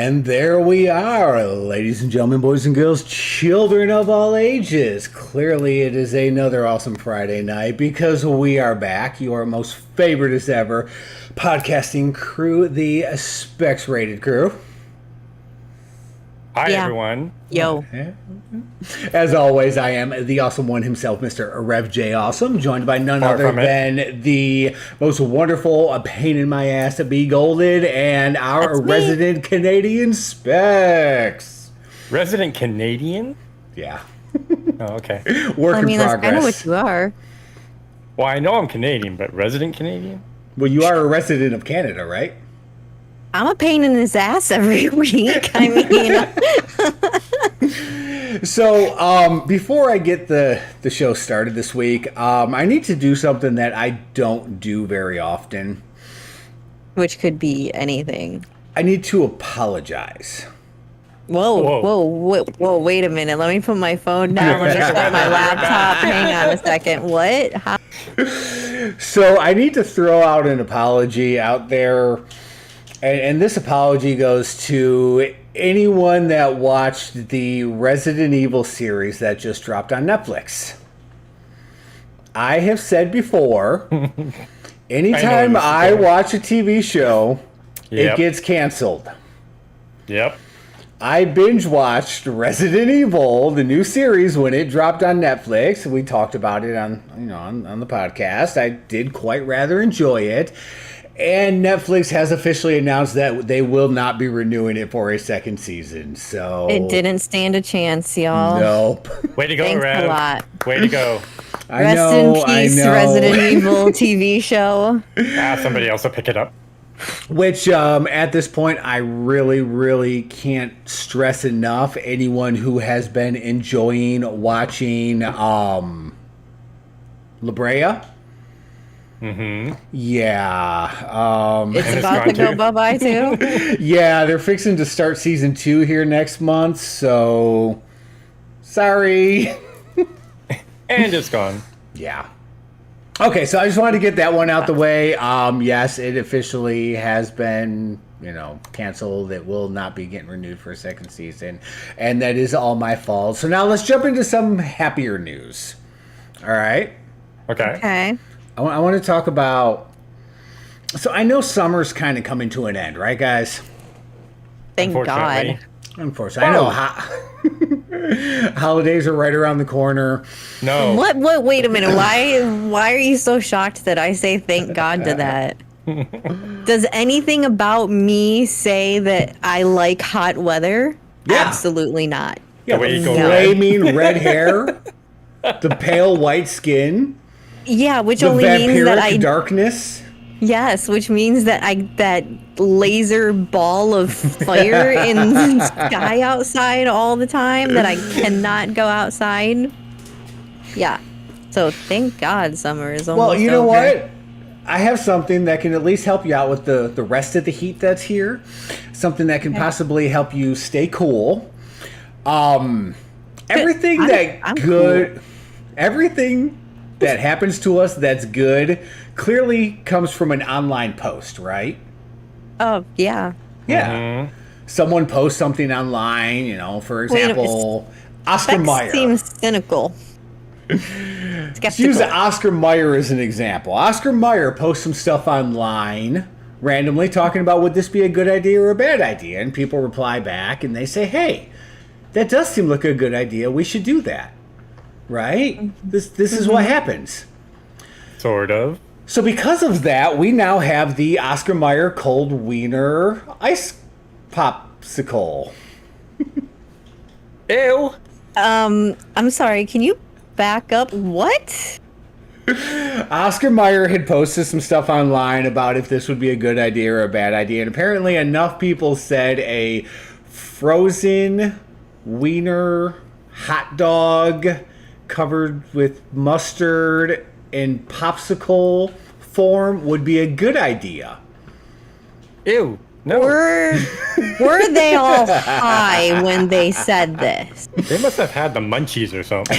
And there we are, ladies and gentlemen, boys and girls, children of all ages. Clearly, it is another awesome Friday night because we are back, your most favorite as ever podcasting crew, the SpecsRated crew. Hi, everyone. Yo. As always, I am the awesome one himself, Mr. Rev J Awesome, joined by none other than the most wonderful, a pain in my ass to be golden, and our resident Canadian Specs. Resident Canadian? Yeah. Oh, okay. Work in progress. That's kind of what you are. Well, I know I'm Canadian, but resident Canadian? Well, you are a resident of Canada, right? I'm a pain in his ass every week. I mean, so before I get the show started this week, I need to do something that I don't do very often. Which could be anything. I need to apologize. Whoa, wait a minute. Let me put my phone down. Let me shut my laptop. Hang on a second. What? How? So I need to throw out an apology out there. And this apology goes to anyone that watched the Resident Evil series that just dropped on Netflix. I have said before, anytime I watch a TV show, it gets canceled. Yep. I binge watched Resident Evil, the new series, when it dropped on Netflix. We talked about it on the podcast. I did quite rather enjoy it. And Netflix has officially announced that they will not be renewing it for a second season. So it didn't stand a chance, y'all. Nope. Way to go, Thanks Rev. a lot. Way to go. Rest in peace, Resident Evil TV show. Somebody else will pick it up. Which, at this point, I really, really can't stress enough. Anyone who has been enjoying watching La Brea. Mm-hmm. Yeah. It's about to go bye-bye, too? Yeah, they're fixing to start season 2 here next month, so sorry. And it's gone. Yeah. Okay, so I just wanted to get that one out the way. Yes, it officially has been, canceled. It will not be getting renewed for a second season, and that is all my fault. So now let's jump into some happier news. All right? Okay. I want to talk about... So I know summer's kind of coming to an end, right, guys? Thank God. Unfortunately. I know holidays are right around the corner. No. What? Wait a minute. Why are you so shocked that I say thank God to that? Does anything about me say that I like hot weather? Yeah. Absolutely not. Yeah, the flaming red hair, the pale white skin. Yeah, which only means that darkness. Yes, which means that that laser ball of fire in the sky outside all the time, that I cannot go outside. Yeah. So thank God summer is almost over. Well, you know what? I have something that can at least help you out with the rest of the heat that's here. Something that can possibly help you stay cool. Everything that happens to us that's good clearly comes from an online post, right? Oh, yeah. Yeah. Mm-hmm. Someone posts something online, for example, Oscar Mayer. Seems cynical. Let's use Oscar Mayer as an example. Oscar Mayer posts some stuff online randomly talking about would this be a good idea or a bad idea, and people reply back and they say, hey, that does seem like a good idea. We should do that. Right? This is what happens. Sort of. So because of that, we now have the Oscar Mayer cold wiener ice popsicle. Ew. I'm sorry, can you back up? What? Oscar Mayer had posted some stuff online about if this would be a good idea or a bad idea, and apparently enough people said a frozen wiener hot dog covered with mustard in popsicle form would be a good idea. Ew. No. Were they all high when they said this? They must have had the munchies or something.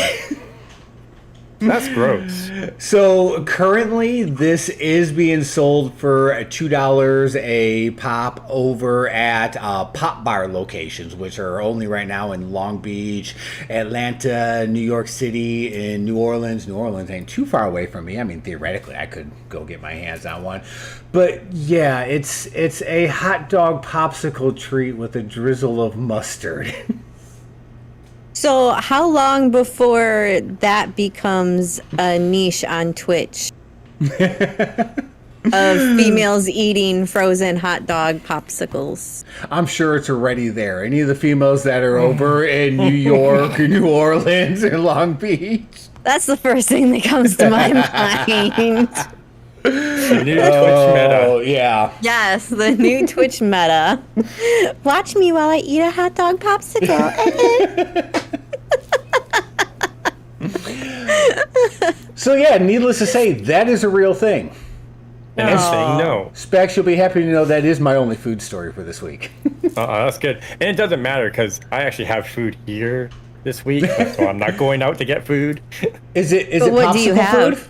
That's gross. So currently, this is being sold for $2 a pop over at pop bar locations, which are only right now in Long Beach, Atlanta, New York City, and New Orleans. New Orleans ain't too far away from me. I mean, theoretically, I could go get my hands on one. But yeah, it's a hot dog popsicle treat with a drizzle of mustard. So, how long before that becomes a niche on Twitch of females eating frozen hot dog popsicles? I'm sure it's already there. Any of the females that are over in New York or New Orleans or Long Beach. That's the first thing that comes to my mind. The new Twitch meta. Yeah. Yes, the new Twitch meta. Watch me while I eat a hot dog popsicle. So yeah, needless to say, that is a real thing. And I'm saying no. Specs, you'll be happy to know that is my only food story for this week. That's good. And it doesn't matter because I actually have food here this week, so I'm not going out to get food. Is it But what popsicle do you have? food?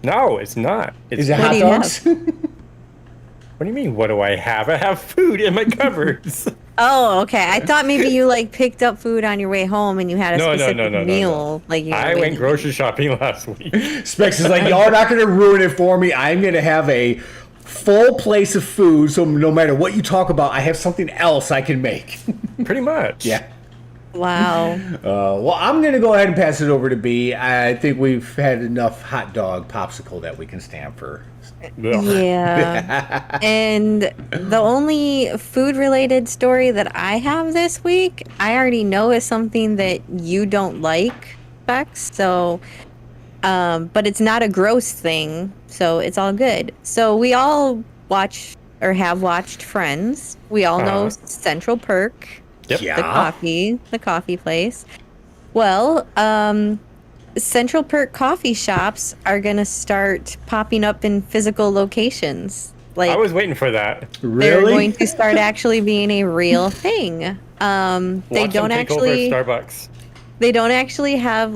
No, it's not. It's, Is it What hot do you dogs? what do you mean, what do I have? I have food in my cupboards. Oh, okay. I thought maybe you like picked up food on your way home and you had a No, specific meal. Like you I went grocery shopping last week. Specs is like, y'all are not going to ruin it for me. I'm going to have a full place of food, so no matter what you talk about, I have something else I can make. Pretty much. Yeah. Wow. Well, I'm going to go ahead and pass it over to B. I think we've had enough hot dog popsicle that we can stand for. Ugh. Yeah. And the only food related story that I have this week, I already know is something that you don't like, Bex. So, but it's not a gross thing. So it's all good. So we all watch or have watched Friends. We all know Central Perk. Yep. Yeah. The coffee place. Well, Central Perk coffee shops are gonna start popping up in physical locations. Like I was waiting for that. they're Really? going to start actually being a real thing. They Watch them don't take over actually. Starbucks. They don't actually have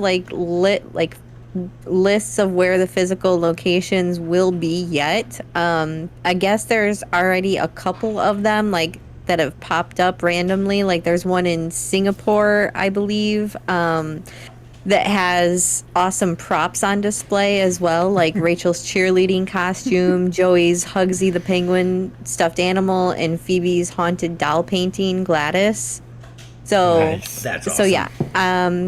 lists of where the physical locations will be yet. I guess there's already a couple of them that have popped up randomly. Like there's one in Singapore, I believe, that has awesome props on display as well, like Rachel's cheerleading costume, Joey's Hugsy the Penguin stuffed animal, and Phoebe's haunted doll painting, Gladys. So, Nice. That's awesome. so yeah,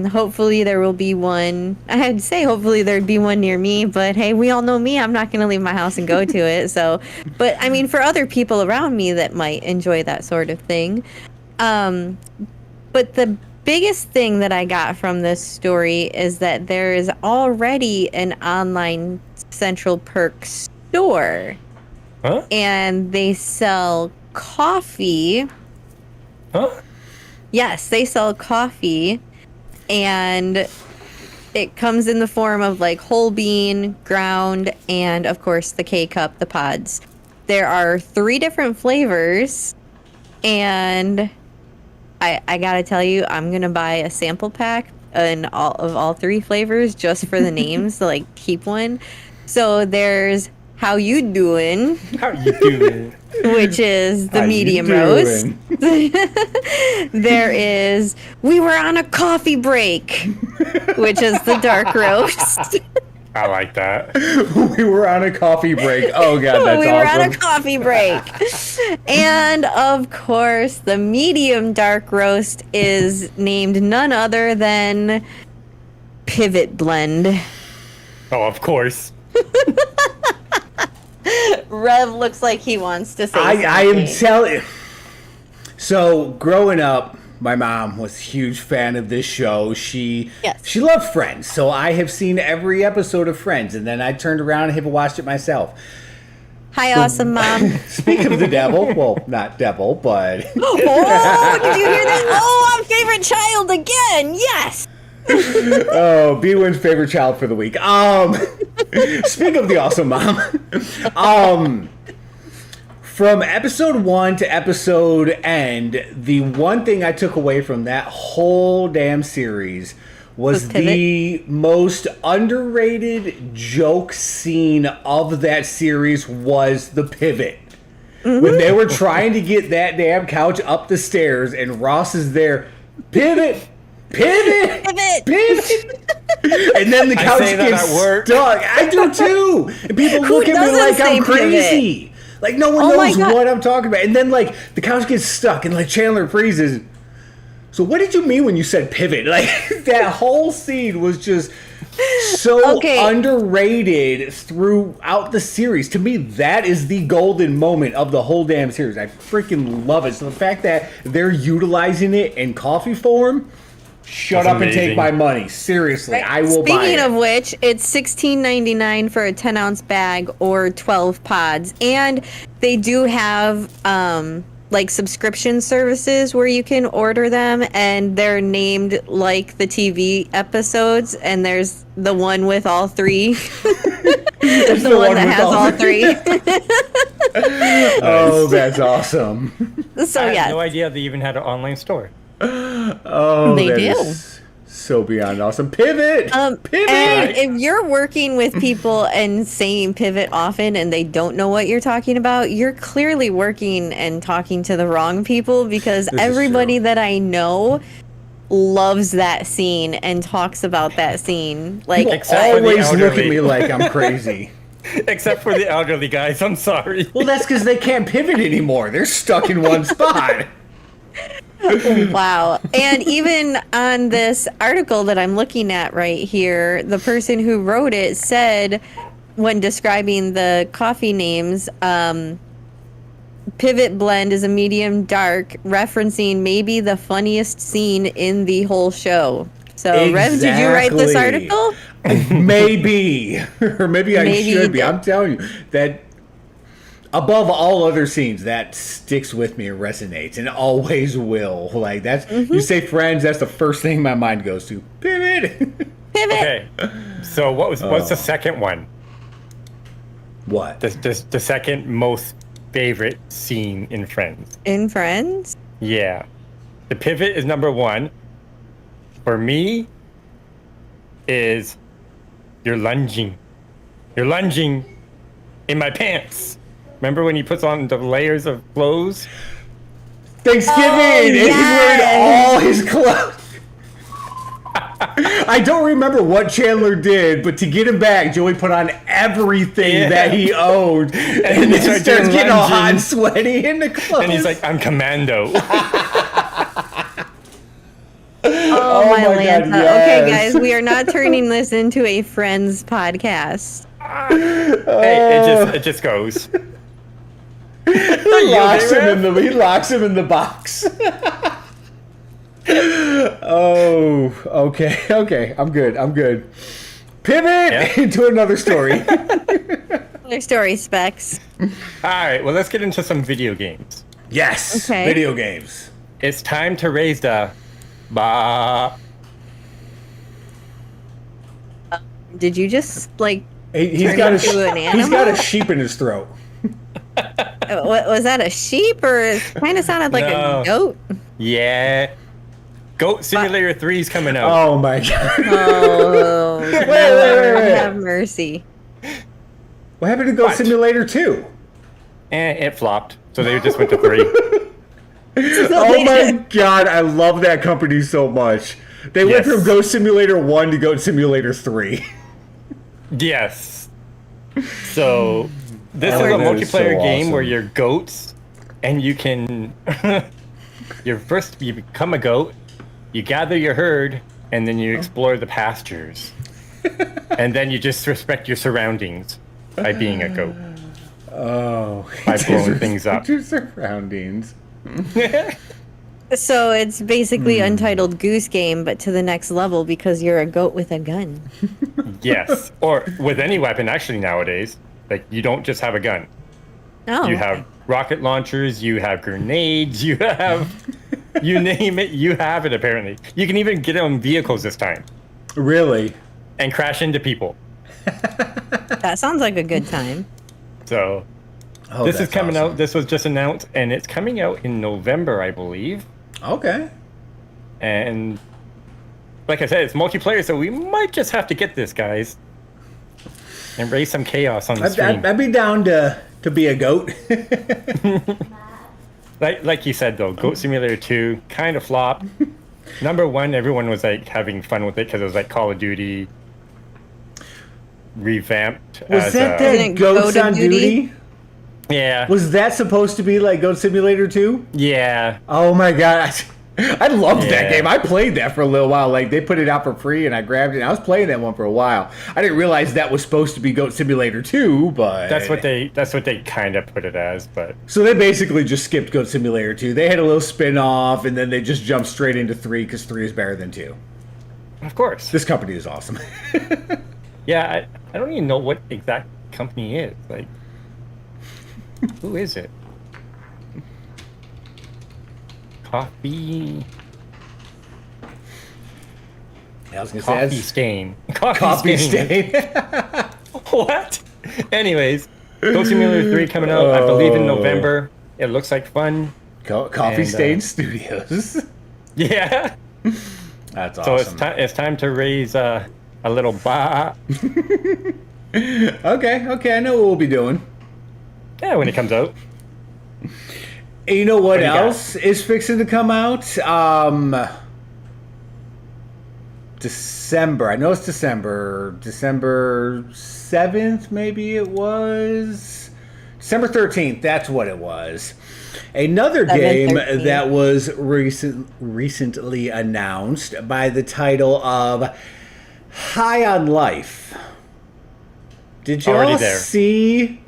hopefully there will be one. I had to say hopefully there'd be one near me, but hey, we all know me. I'm not going to leave my house and go to it. So, but I mean, for other people around me that might enjoy that sort of thing. But the biggest thing that I got from this story is that there is already an online Central Perk store. Huh? And they sell coffee. Huh? Yes, they sell coffee, and it comes in the form of like whole bean, ground, and of course the K-cup, the pods. There are 3 different flavors, and I gotta tell you, I'm gonna buy a sample pack of all 3 flavors just for the names, to like keep one. So there's How You Doing? How you doing? Which is the How you medium doing? roast. There is We Were on a Coffee Break, which is the dark roast. I like that. We were on a coffee break. Oh god, that's We were awesome. on a coffee break. And of course, the medium dark roast is named none other than Pivot Blend. Oh, of course. Rev looks like he wants to say I am something. telling. So growing up, my mom was a huge fan of this show. She loved Friends, so I have seen every episode of Friends, and then I turned around and have watched it myself. Hi, awesome mom. Speak of the devil, well, not devil, but Oh, did you hear that? Oh, I'm favorite child again. Yes. oh, B-Win's favorite child for the week. Speak of the awesome mom. From episode 1 to episode end, the one thing I took away from that whole damn series was Pivot? the most underrated joke scene of that series was the pivot. When they were trying to get that damn couch up the stairs and Ross is there, pivot, pivot, Pivot. pivot. And then the couch say that gets at work. stuck. I do too. And people Who look at me doesn't like say I'm crazy. Like no one Oh my knows God. what I'm talking about. And then like the couch gets stuck and like Chandler freezes. So what did you mean when you said pivot? Like that whole scene was just so Okay. underrated throughout the series. To me, that is the golden moment of the whole damn series. I freaking love it. So the fact that they're utilizing it in coffee form, shut That's up and take amazing. my money. Seriously, I will buy Speaking it. of which, it's $16.99 for a 10-ounce bag or 12 pods, and they do have like subscription services where you can order them, and they're named like the TV episodes. And there's the one with all three, It's the one that has all three. Oh, that's awesome. So I had yeah, no idea they even had an online store. Oh, They that do. is so beyond awesome. Pivot. Pivot. and if you're working with people and saying pivot often and they don't know what you're talking about, you're clearly working and talking to the wrong people, because is everybody true. that I know loves that scene and talks about that scene. Like, People Except for the always look at elderly. me like I'm crazy. Except for the elderly guys, I'm sorry. Well, that's because they can't pivot anymore. They're stuck in one spot. wow. And even on this article that I'm looking at right here, the person who wrote it said, when describing the coffee names, Pivot Blend is a medium dark, referencing maybe the funniest scene in the whole show. So, Rev, did you write this Exactly. article? Maybe. Or maybe I Maybe you should be. did. I'm telling you that above all other scenes, that sticks with me and resonates and always will. Like that's you say Friends, that's the first thing my mind goes to. Pivot. Pivot. Okay, so what's the second one? What? The second most favorite scene in Friends? In Friends? Yeah, the pivot is number one. For me, is you're lunging in my pants. Remember when he puts on the layers of clothes? Thanksgiving! And he's wearing all his clothes. I don't remember what Chandler did, but to get him back, Joey put on everything Yeah. that he owned. And he then started starts doing getting all hot lunging. and sweaty in the clothes. And he's like, I'm commando. Oh, my my God, Lanta. Okay, yes. guys, we are not turning this into a Friends podcast. Hey, it just goes. he locks him in the box. Oh, okay. I'm good. Pivot Yeah. into another story. Another story, Specs. All right, well, let's get into some video games. Yes, Okay. video games. It's time to raise the bar. Did you just, like, He's Turn got into an he's got a animal? sheep in his throat. was that a sheep, or it kind of sounded like No. a goat? Yeah. Goat Simulator 3 is coming out. Oh my god! Oh, wait. Lord have mercy. What happened to Goat What? Simulator 2? It flopped. So they just went to 3. Oh my god! I love that company so much. They went Yes. from Goat Simulator 1 to Goat Simulator 3. Yes. So this Oh, is a that is so multiplayer game where awesome. you're goats and you can you become a goat, you gather your herd, and then you explore the pastures. And then you just respect your surroundings by being a goat. Oh, By blowing things up. Your surroundings. So it's basically Untitled Goose Game, but to the next level because you're a goat with a gun. Yes. Or with any weapon actually nowadays. Like you don't just have a gun. Oh, You have rocket launchers, you have grenades, you have you name it, you have it apparently. You can even get on vehicles this time Really? and crash into people. that sounds like a good time. So Oh, this is that's coming awesome. out. This was just announced, and it's coming out in November, I believe. Okay. And like I said, it's multiplayer, so we might just have to get this, guys, and raise some chaos on the stream. I'd be down to be a goat. Like you said, though, Goat Simulator 2 kind of flopped. Number one, everyone was like having fun with it because it was like Call of Duty revamped. Was that Isn't it Goats Goat on Duty? Duty? Yeah. Was that supposed to be like Goat Simulator 2? Yeah. Oh my god. I loved that Yeah. game. I played that for a little while. Like, they put it out for free, and I grabbed it. And I was playing that one for a while. I didn't realize that was supposed to be Goat Simulator 2, but... That's what they kind of put it as, but... So they basically just skipped Goat Simulator 2. They had a little spin-off, and then they just jumped straight into 3, because 3 is better than 2. Of course. This company is awesome. Yeah, I don't even know what exact company is. Like, who is it? Coffee Stain. Coffee Stain. What? Anyways, Goat Simulator 3 coming out, I believe, in November. It looks like fun. Coffee And, Stain Studios. Yeah. That's So awesome. it's time to raise a little ba. Okay, I know what we'll be doing. Yeah, when it comes out. And you know what do you got? else is fixing to come out? December. I know it's December. December 7th, maybe it was. December 13th, that's what it was. Another game 7/13. that was recently announced by the title of High on Life. Did you Already all there. see?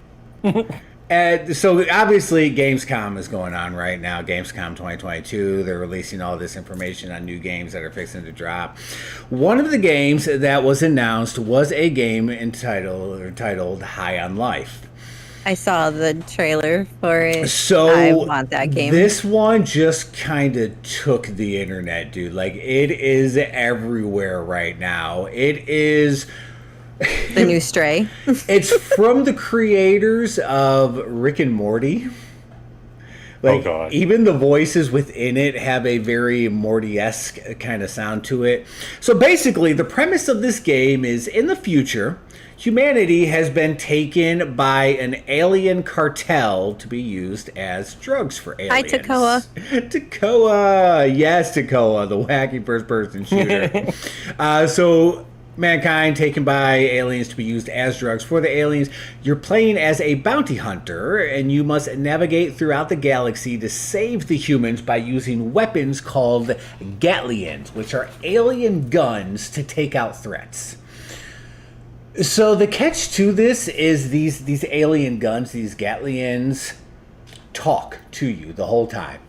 So obviously Gamescom is going on right now. Gamescom 2022. They're releasing all this information on new games that are fixing to drop. One of the games that was announced was a game titled High on Life. I saw the trailer for it. So I want that game. This one just kind of took the internet, dude. Like, it is everywhere right now. It is. The new Stray. It's from the creators of Rick and Morty. Like, Oh, God. even the voices within it have a very Morty-esque kind of sound to it. So basically, the premise of this game is, in the future, humanity has been taken by an alien cartel to be used as drugs for aliens. Hi, Takoa. Takoa! Yes, Takoa, the wacky first-person shooter. So mankind taken by aliens to be used as drugs for the aliens. You're playing as a bounty hunter, and you must navigate throughout the galaxy to save the humans by using weapons called Gatlians, which are alien guns to take out threats. So the catch to this is these alien guns, these Gatlians, talk to you the whole time.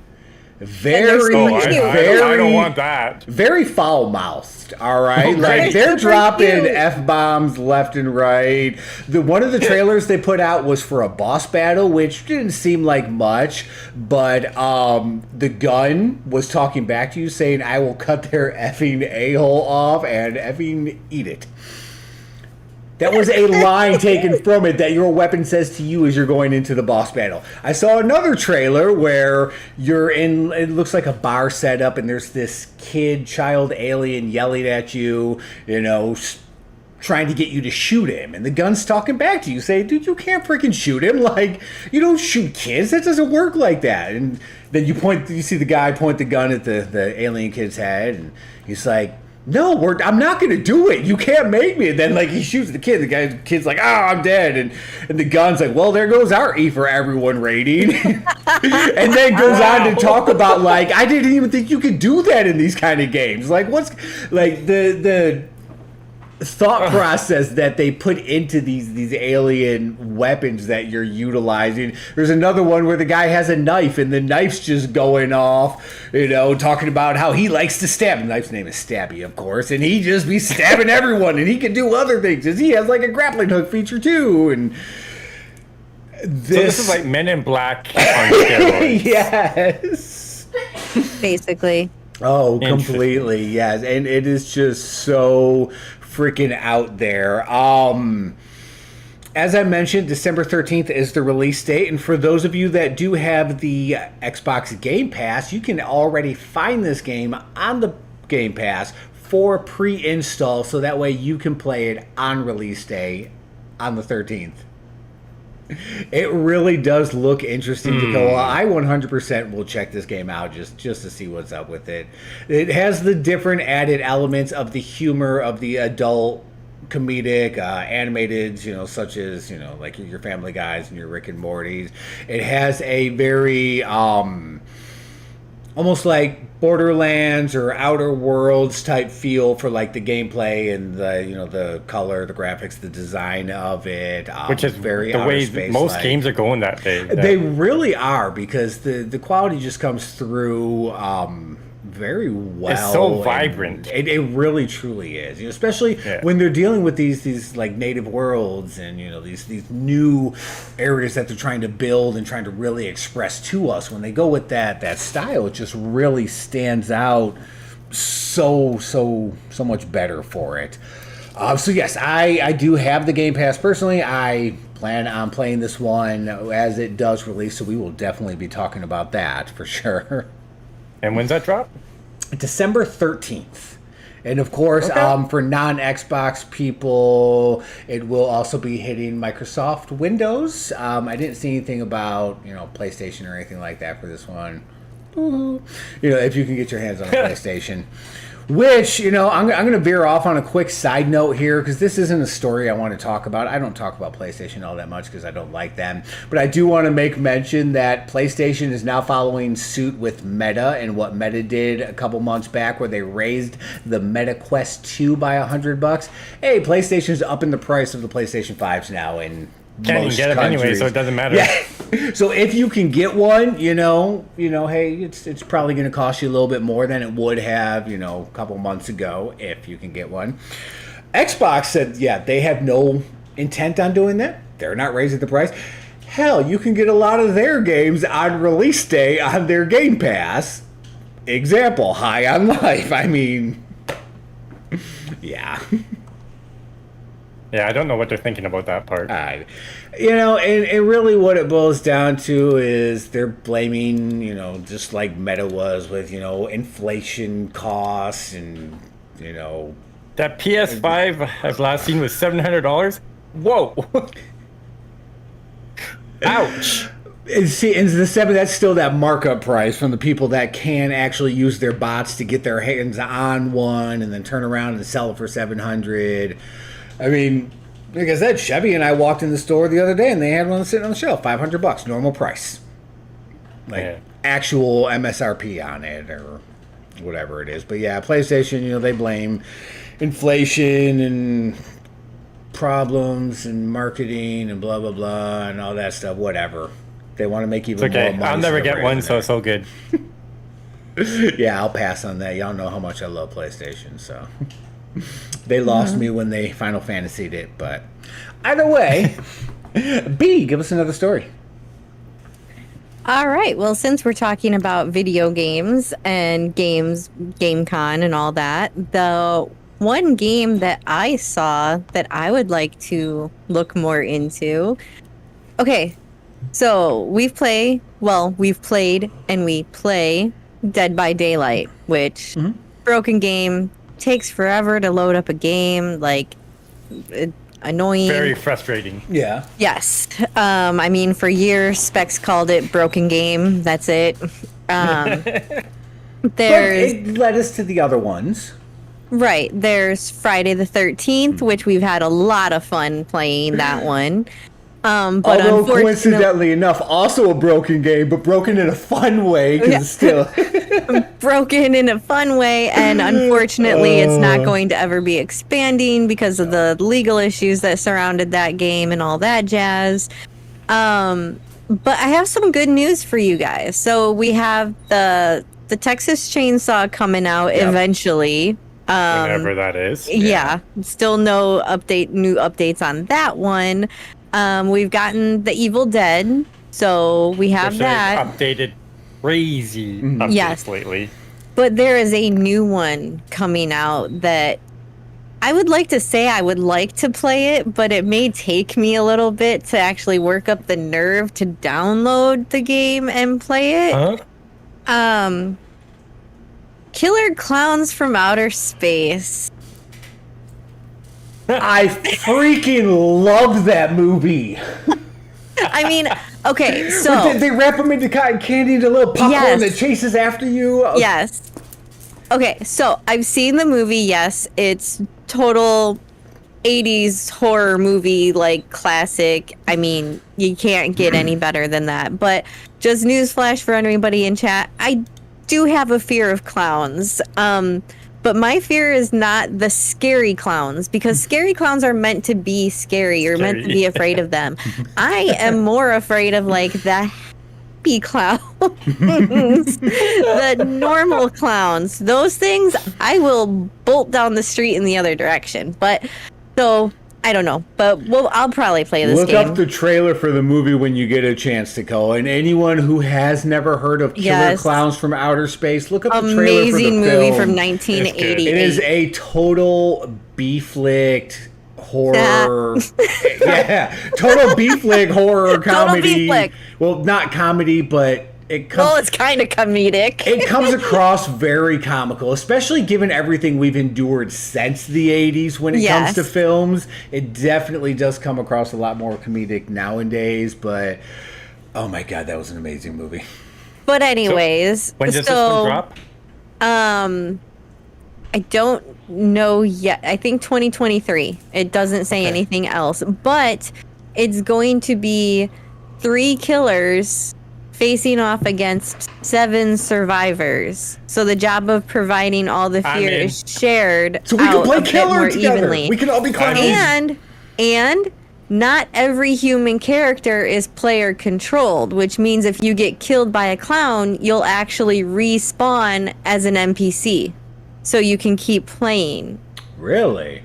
Very, Oh, I very, don't want that. very foul-mouthed, all right? Okay. Like, they're Super dropping cute. F-bombs left and right. One of the trailers they put out was for a boss battle, which didn't seem like much, but the gun was talking back to you saying, I will cut their effing a-hole off and effing eat it. That was a line taken from it that your weapon says to you as you're going into the boss battle. I saw another trailer where you're in, it looks like a bar setup, and there's this child alien yelling at you, trying to get you to shoot him. And the gun's talking back to you, saying, dude, you can't freaking shoot him. Like, you don't shoot kids. That doesn't work like that. And then you see the guy point the gun at the alien kid's head, and he's like, no, I'm not going to do it. You can't make me. And then, like, he shoots the kid. The kid's like, I'm dead. And the gun's like, well, there goes our E for everyone rating. And then goes on to talk about, like, I didn't even think you could do that in these kind of games. Like, what's, like, the thought process that they put into these alien weapons that you're utilizing. There's another one where the guy has a knife, and the knife's just going off, talking about how he likes to stab. The knife's name is Stabby, of course, and he just be stabbing everyone, and he can do other things, as he has like a grappling hook feature too. And So this is like Men in Black on steroids. Yes. Basically. Oh, completely, yes. And it is just so freaking out there. As I mentioned, December 13th is the release date, and for those of you that do have the Xbox Game Pass, you can already find this game on the Game Pass for pre-install, so that way you can play it on release day on the 13th. It really does look interesting to go. I 100% will check this game out just to see what's up with it. It has the different added elements of the humor of the adult comedic animated, such as, like your Family Guys and your Rick and Morty's. It has a very almost like Borderlands or Outer Worlds type feel for like the gameplay and the color, the graphics, the design of it, which is very the way space most games are going that day. They really are, because the quality just comes through very well. It's so vibrant. It really truly is, especially when they're dealing with these like native worlds and these new areas that they're trying to build and trying to really express to us. When they go with that style, it just really stands out so much better for it. So yes, I do have the Game Pass personally. I plan on playing this one as it does release, so we will definitely be talking about that for sure. And when's that drop? December 13th. And of course, for non-Xbox people, it will also be hitting Microsoft Windows. I didn't see anything about, PlayStation or anything like that for this one. If you can get your hands on a PlayStation. Which, I'm going to veer off on a quick side note here, because this isn't a story I want to talk about. I don't talk about PlayStation all that much because I don't like them. But I do want to make mention that PlayStation is now following suit with Meta and what Meta did a couple months back, where they raised the Meta Quest 2 by $100. Hey, PlayStation's upping the price of the PlayStation 5s now in Can't even get them anyway, so it doesn't matter. Yeah. So if you can get one, hey, it's probably going to cost you a little bit more than it would have, a couple months ago, if you can get one. Xbox said, they have no intent on doing that. They're not raising the price. Hell, you can get a lot of their games on release day on their Game Pass. Example, High on Life. I mean, yeah. Yeah, I don't know what they're thinking about that part. And really what it boils down to is they're blaming, just like Meta was with, inflation costs and, That PS5 I've last seen was $700. Whoa. Ouch. See, and the 7, that's still that markup price from the people that can actually use their bots to get their hands on one and then turn around and sell it for $700. I mean, like I said, Chevy and I walked in the store the other day and they had one sitting on the shelf, $500, normal price. Actual MSRP on it or whatever it is. But yeah, PlayStation, they blame inflation and problems and marketing and blah, blah, blah, and all that stuff, whatever. They want to make even more money. I'll never get one, so it's so good. Yeah, I'll pass on that. Y'all know how much I love PlayStation, so... They lost me when they Final Fantasied it, but either way, B, give us another story. All right. Well, since we're talking about video games and GameCon and all that, the one game that I saw that I would like to look more into. Okay, so we've played and we play Dead by Daylight, which broken game. Takes forever to load up a game, annoying. Very frustrating. Yeah. Yes. I mean, for years, Specs called it broken game. That's it. But it led us to the other ones. Right. There's Friday the 13th, which we've had a lot of fun playing that one. But although coincidentally enough, also a broken game, but broken in a fun way, because it's still broken in a fun way, and unfortunately, it's not going to ever be expanding because of the legal issues that surrounded that game and all that jazz. But I have some good news for you guys. So we have the Texas Chainsaw coming out eventually. Whenever that is. Yeah. Still no new updates on that one. We've gotten the Evil Dead, so we have that. Updated crazy updates lately. But there is a new one coming out that I would like to say I would like to play it, but it may take me a little bit to actually work up the nerve to download the game and play it. Killer Clowns from Outer Space. I freaking love that movie. I mean, okay, so But they wrap them into cotton candy into a little popcorn Yes. that chases after you. yes. Okay, so I've seen the movie. Yes, it's total 80s horror movie, like classic. I mean, you can't get any better than that. But just newsflash for anybody in chat, I do have a fear of clowns. But my fear is not the scary clowns, because scary clowns are meant to be scary. You're meant to be afraid of them. I am more afraid of like the happy clowns, the normal clowns. Those things I will bolt down the street in the other direction. But so I don't know, but I'll probably play this Look game. up the trailer for the movie when you get a chance to go. And anyone who has never heard of Killer Yes. Clowns from Outer Space, look up the trailer for the Amazing movie film. from 1988. It is a total B-flicked horror. Yeah, total B-flick horror comedy. B-flick. Well, not comedy, but it comes. Well, it's kind of comedic. It comes across very comical, especially given everything we've endured since the 80s when it comes Yes. to films. It definitely does come across a lot more comedic nowadays, but oh my god, that was an amazing movie. But anyways, When does this one drop? I don't know yet. I think 2023. It doesn't say anything else, but it's going to be 3 killers facing off against 7 survivors. So the job of providing all the I'm fear in. is shared So we can out play a bit killer more together. evenly. We can all be clowns. And not every human character is player controlled, which means if you get killed by a clown, you'll actually respawn as an NPC. So you can keep playing. Really?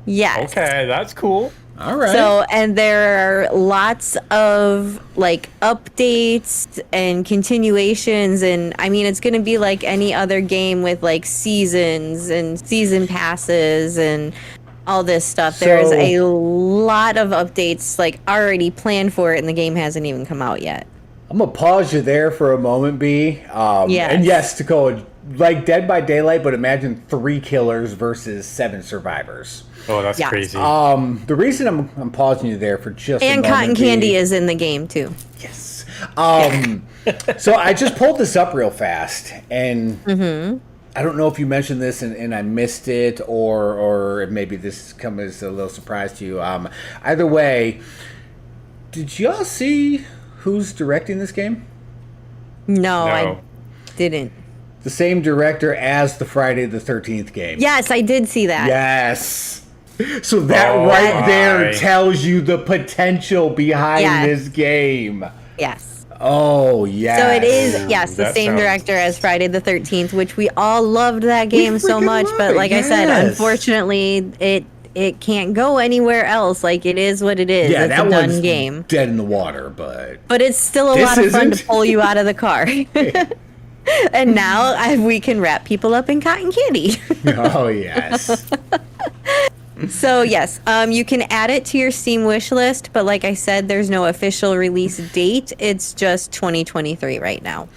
Yes. Okay, that's cool. All right. So, and there are lots of like updates and continuations, and I mean, it's going to be like any other game with like seasons and season passes and all this stuff. There's So- a lot of updates like already planned for it, and the game hasn't even come out yet. I'm gonna pause you there for a moment, B. Yes. And yes, Dakota, like Dead by Daylight, but imagine 3 killers versus 7 survivors. Oh, that's Yeah. crazy. The reason I'm pausing you there for just a And moment, cotton B- candy is in the game too. Yes. So I just pulled this up real fast, and I don't know if you mentioned this and I missed it, or maybe this come as a little surprise to you. Either way, did y'all see who's directing this game? No, I No. didn't. The same director as the Friday the 13th game. Yes, I did see that. Yes. So that Oh right there my. tells you the potential behind Yes. this game. Yes. Oh, yes. So it is, yes, the That same sounds- director as Friday the 13th, which we all loved that game so freaking much. love But it, like I said, yes. unfortunately, it can't go anywhere else. Like, it is what it is. Yeah, It's that a done one's game. dead in the water, but But it's still a This lot of fun isn't. to pull you out of the car. And now we can wrap people up in cotton candy. oh yes. So yes, you can add it to your Steam wish list, but like I said, there's no official release date. It's just 2023 right now.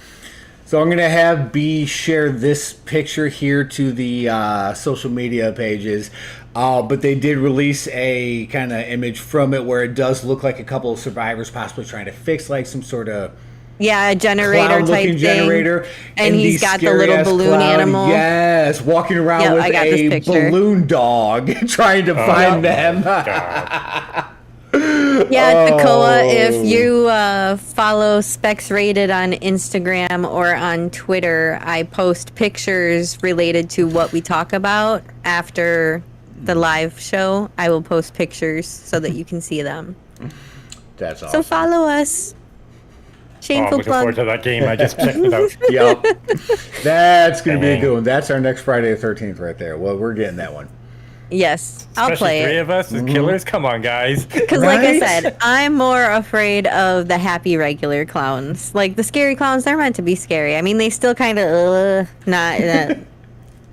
So I'm gonna have B share this picture here to the social media pages, but they did release a kind of image from it where it does look like a couple of survivors possibly trying to fix like some sort of Yeah, a generator type clown-looking thing. generator, And the he's got the little scary-ass balloon animal. Yes, walking around Yep, with I got this a picture. balloon dog trying to find them. God. Yeah, Takoa, Oh. if you follow SpecsRated on Instagram or on Twitter, I post pictures related to what we talk about after the live show. I will post pictures so that you can see them. That's awesome. So follow us. Oh, I'm Shameful looking forward plug. to that game. I just checked it out. Yep. That's going to be a Dang. good one. That's our next Friday the 13th right there. Well, we're getting that one. Yes, I'll Especially play 3 it. of us as killers. Come on, guys. Because like I Right? said, I'm more afraid of the happy regular clowns. Like the scary clowns, they're meant to be scary. I mean, they still kind of not.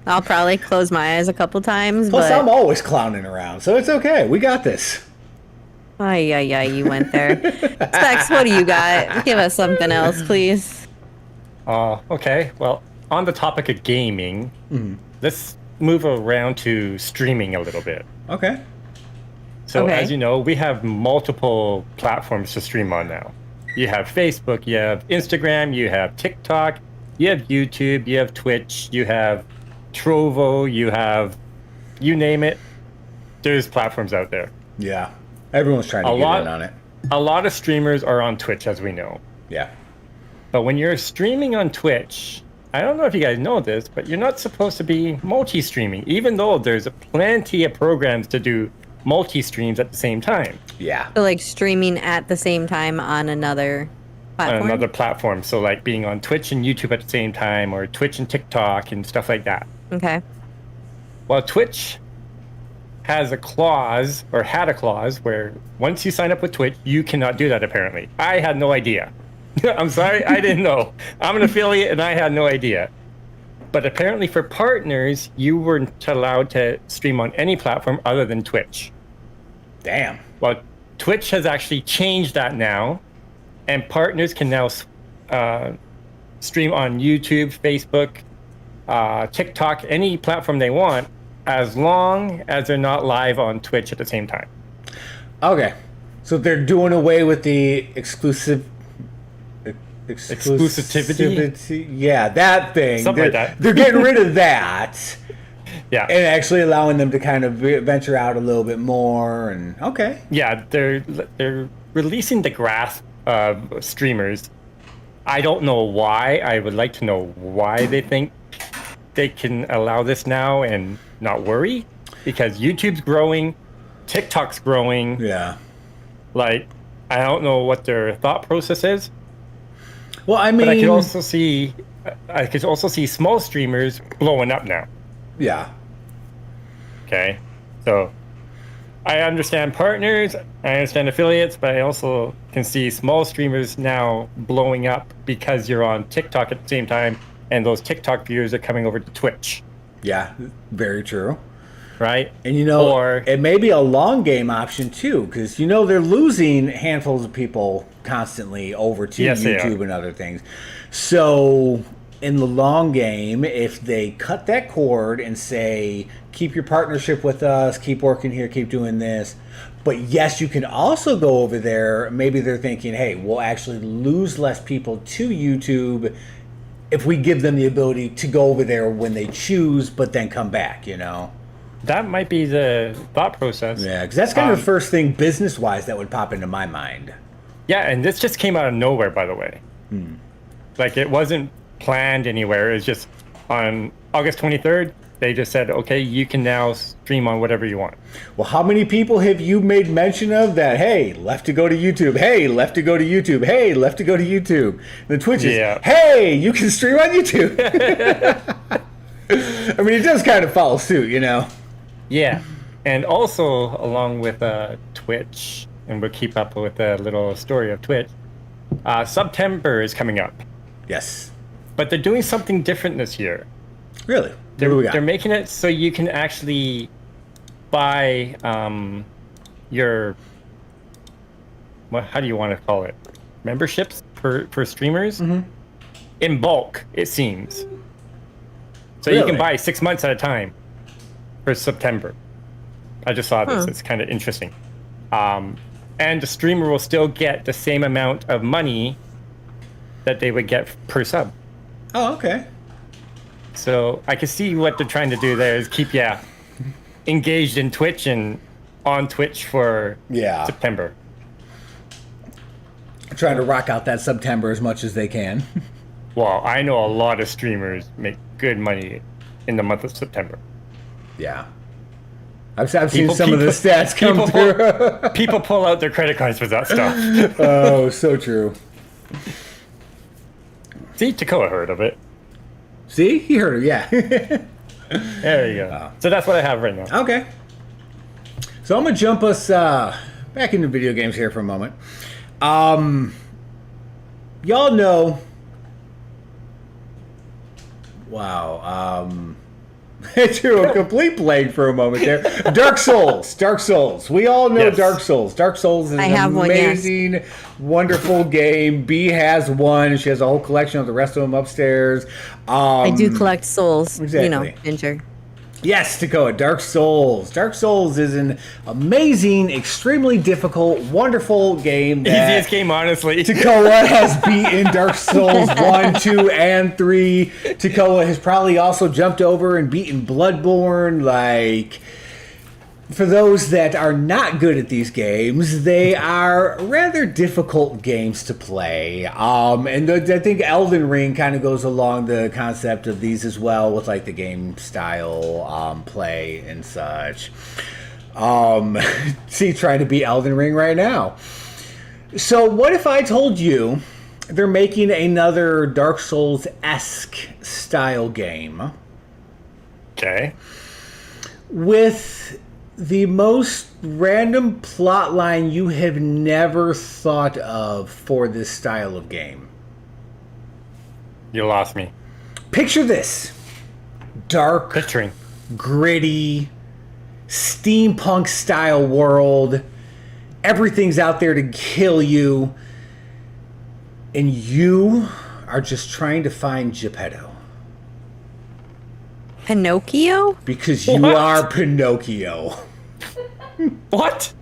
I'll probably close my eyes a couple times, Plus, I'm but always clowning around, so it's okay. We got this. ay, you went there. Specs, what do you got? Give us something else, please. Oh, okay. Well, on the topic of gaming, let's move around to streaming a little bit. Okay. So Okay. as you know, we have multiple platforms to stream on now. You have Facebook, you have Instagram, you have TikTok, you have YouTube, you have Twitch, you have Trovo, you have, you name it. There's platforms out there. Yeah. Everyone's trying to get in on it. A lot of streamers are on Twitch, as we know. Yeah. But when you're streaming on Twitch, I don't know if you guys know this, but you're not supposed to be multi-streaming, even though there's plenty of programs to do multi-streams at the same time. Yeah. So like streaming at the same time on another platform. On another platform. So like being on Twitch and YouTube at the same time, or Twitch and TikTok and stuff like that. Okay. Well, Twitch has a clause, or had a clause, where once you sign up with Twitch, you cannot do that apparently. I had no idea. I'm sorry, I didn't know. I'm an affiliate and I had no idea. But apparently for partners, you weren't allowed to stream on any platform other than Twitch. Damn. Well, Twitch has actually changed that now, and partners can now stream on YouTube, Facebook, TikTok, any platform they want, as long as they're not live on Twitch at the same time. Okay. So they're doing away with the exclusivity. Yeah, that thing. Something like that. They're getting rid of that. Yeah. And actually allowing them to kind of venture out a little bit more. And okay. Yeah, they're releasing the grasp of streamers. I don't know why. I would like to know why they think they can allow this now and not worry, because YouTube's growing, TikTok's growing. Yeah. Like, I don't know what their thought process is. Well, I mean, But I could also see small streamers blowing up now. yeah. Okay, so I understand partners, I understand affiliates, but I also can see small streamers now blowing up because you're on TikTok at the same time, and those TikTok viewers are coming over to Twitch, Yeah. Very true. right? And you know, Or- it may be a long game option too, because you know they're losing handfuls of people constantly over to Yes, they YouTube are. and other things. So in the long game, if they cut that cord and say, keep your partnership with us, keep working here, keep doing this, but yes, you can also go over there. Maybe they're thinking, hey, we'll actually lose less people to YouTube if we give them the ability to go over there when they choose, but then come back, you know? That might be the thought process. Yeah, because that's kind of the first thing business-wise that would pop into my mind. Yeah, and this just came out of nowhere, by the way. Like, it wasn't planned anywhere. It's just on August 23rd, they just said, okay, you can now stream on whatever you want. Well, how many people have you made mention of that, hey, left to go to YouTube, hey, left to go to YouTube, hey, left to go to YouTube? And the Twitch is, Yeah. hey, you can stream on YouTube. I mean, it does kind of follow suit, you know? Yeah, and also along with Twitch, and we'll keep up with the little story of Twitch, September is coming up. Yes. But they're doing something different this year. Really? What do we got? They're making it so you can actually buy your, how do you want to call it? Memberships for streamers in bulk, it seems. So you Really? can buy 6 months at a time for September. I just saw this. It's kind of interesting. And the streamer will still get the same amount of money that they would get per sub. Oh, okay. So I can see what they're trying to do there is keep you engaged in Twitch and on Twitch for Yeah. September. Trying to rock out that September as much as they can. Well, I know a lot of streamers make good money in the month of September. Yeah. I've seen some of the stats come people through. People pull out their credit cards for that stuff. Oh, so true. See, Takoa heard of it. See? He heard it, yeah. There you go. So that's what I have right now. Okay. So I'm going to jump us back into video games here for a moment. Y'all know... Wow. drew a complete blank for a moment there. Dark Souls. Dark Souls. We all know Yes. Dark Souls. Dark Souls is I an have one, yes. amazing, wonderful game. B has one. She has a whole collection of the rest of them upstairs. I do collect souls, exactly. Ginger. Yes, Dakota, Dark Souls. Dark Souls is an amazing, extremely difficult, wonderful game. That Easiest game, honestly. Takoa has beaten Dark Souls 1, 2, and 3. Takoa has probably also jumped over and beaten Bloodborne. Like, for those that are not good at these games, they are rather difficult games to play. And I think Elden Ring kind of goes along the concept of these as well, with like the game style play and such. See, trying to beat Elden Ring right now. So what if I told you they're making another Dark Souls-esque style game Okay. with the most random plot line you have never thought of for this style of game? You lost me. Picture this. Dark, Picturing. gritty, steampunk style world. Everything's out there to kill you. And you are just trying to find Geppetto. Pinocchio? Because you What? are Pinocchio. What?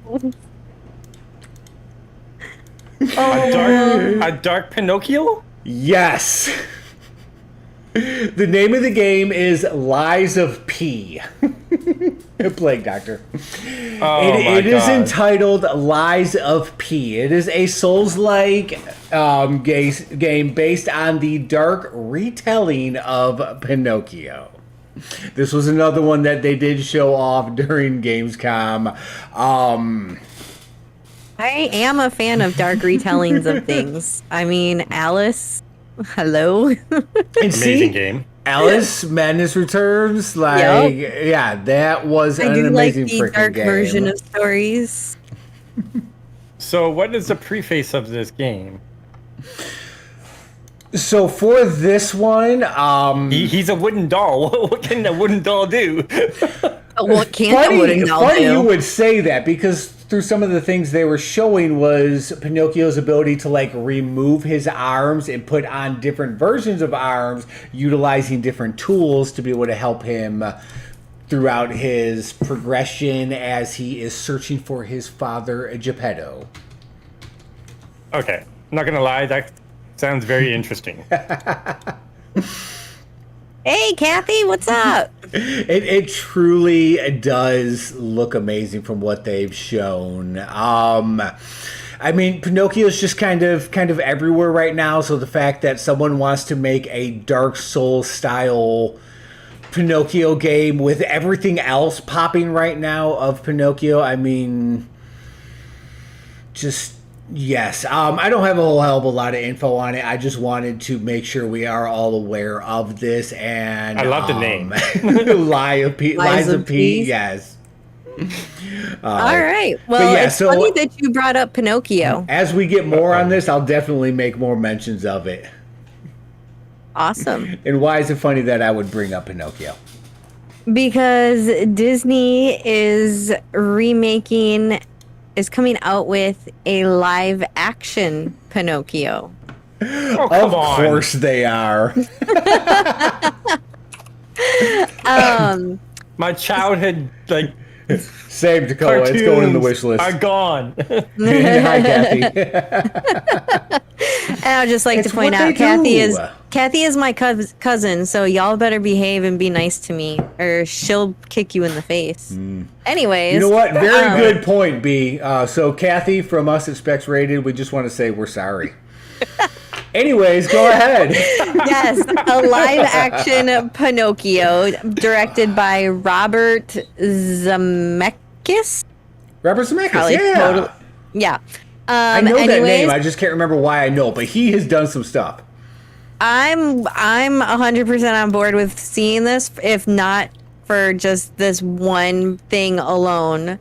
Oh, A dark Pinocchio? Yes. The name of the game is Lies of P. Plague Doctor. Oh my It is God. entitled Lies of P. It is a Souls-like game based on the dark retelling of Pinocchio. This was another one that they did show off during Gamescom. I am a fan of dark retellings of things. I mean, Alice, hello. And see, Amazing game. Alice Madness Returns, like, yeah, that was I an do like amazing the freaking dark game. version of stories. So, what is the preface of this game? So for this one, He's a wooden doll. What can a wooden doll do? What can't a wooden doll funny you do? would say that, because through some of the things they were showing was Pinocchio's ability to like remove his arms and put on different versions of arms, utilizing different tools to be able to help him throughout his progression as he is searching for his father, Geppetto. Okay, I'm not gonna lie. That sounds very interesting. Hey, Kathy, what's up? It truly does look amazing from what they've shown. I mean, Pinocchio's just kind of everywhere right now. So the fact that someone wants to make a Dark Souls style Pinocchio game with everything else popping right now of Pinocchio, I mean, just yes. I don't have a whole hell of a lot of info on it. I just wanted to make sure we are all aware of this. And I love the name. Lies of P. Yes. All right. Well, yeah, it's so- funny that you brought up Pinocchio. As we get more on this, I'll definitely make more mentions of it. Awesome. And why is it funny that I would bring up Pinocchio? Because Disney is coming out with a live action Pinocchio. Oh, Of come on. course they are. Um, My childhood, like, Same, Dakota. It's going in the wish cartoons list. are gone. Hi, Kathy. and I'd just like It's to point what out they do. Kathy is my cousin, so y'all better behave and be nice to me, or she'll kick you in the face. Anyways, You know what? Very good point, B. So, Kathy, from us at SpecsRated, we just want to say we're sorry. Anyways, go ahead. Yes, a live action Pinocchio directed by Robert Zemeckis. Robert Zemeckis, Probably yeah. total- Yeah. I know that anyways, name. I just can't remember why I know it, but he has done some stuff. I'm 100% on board with seeing this, if not for just this one thing alone.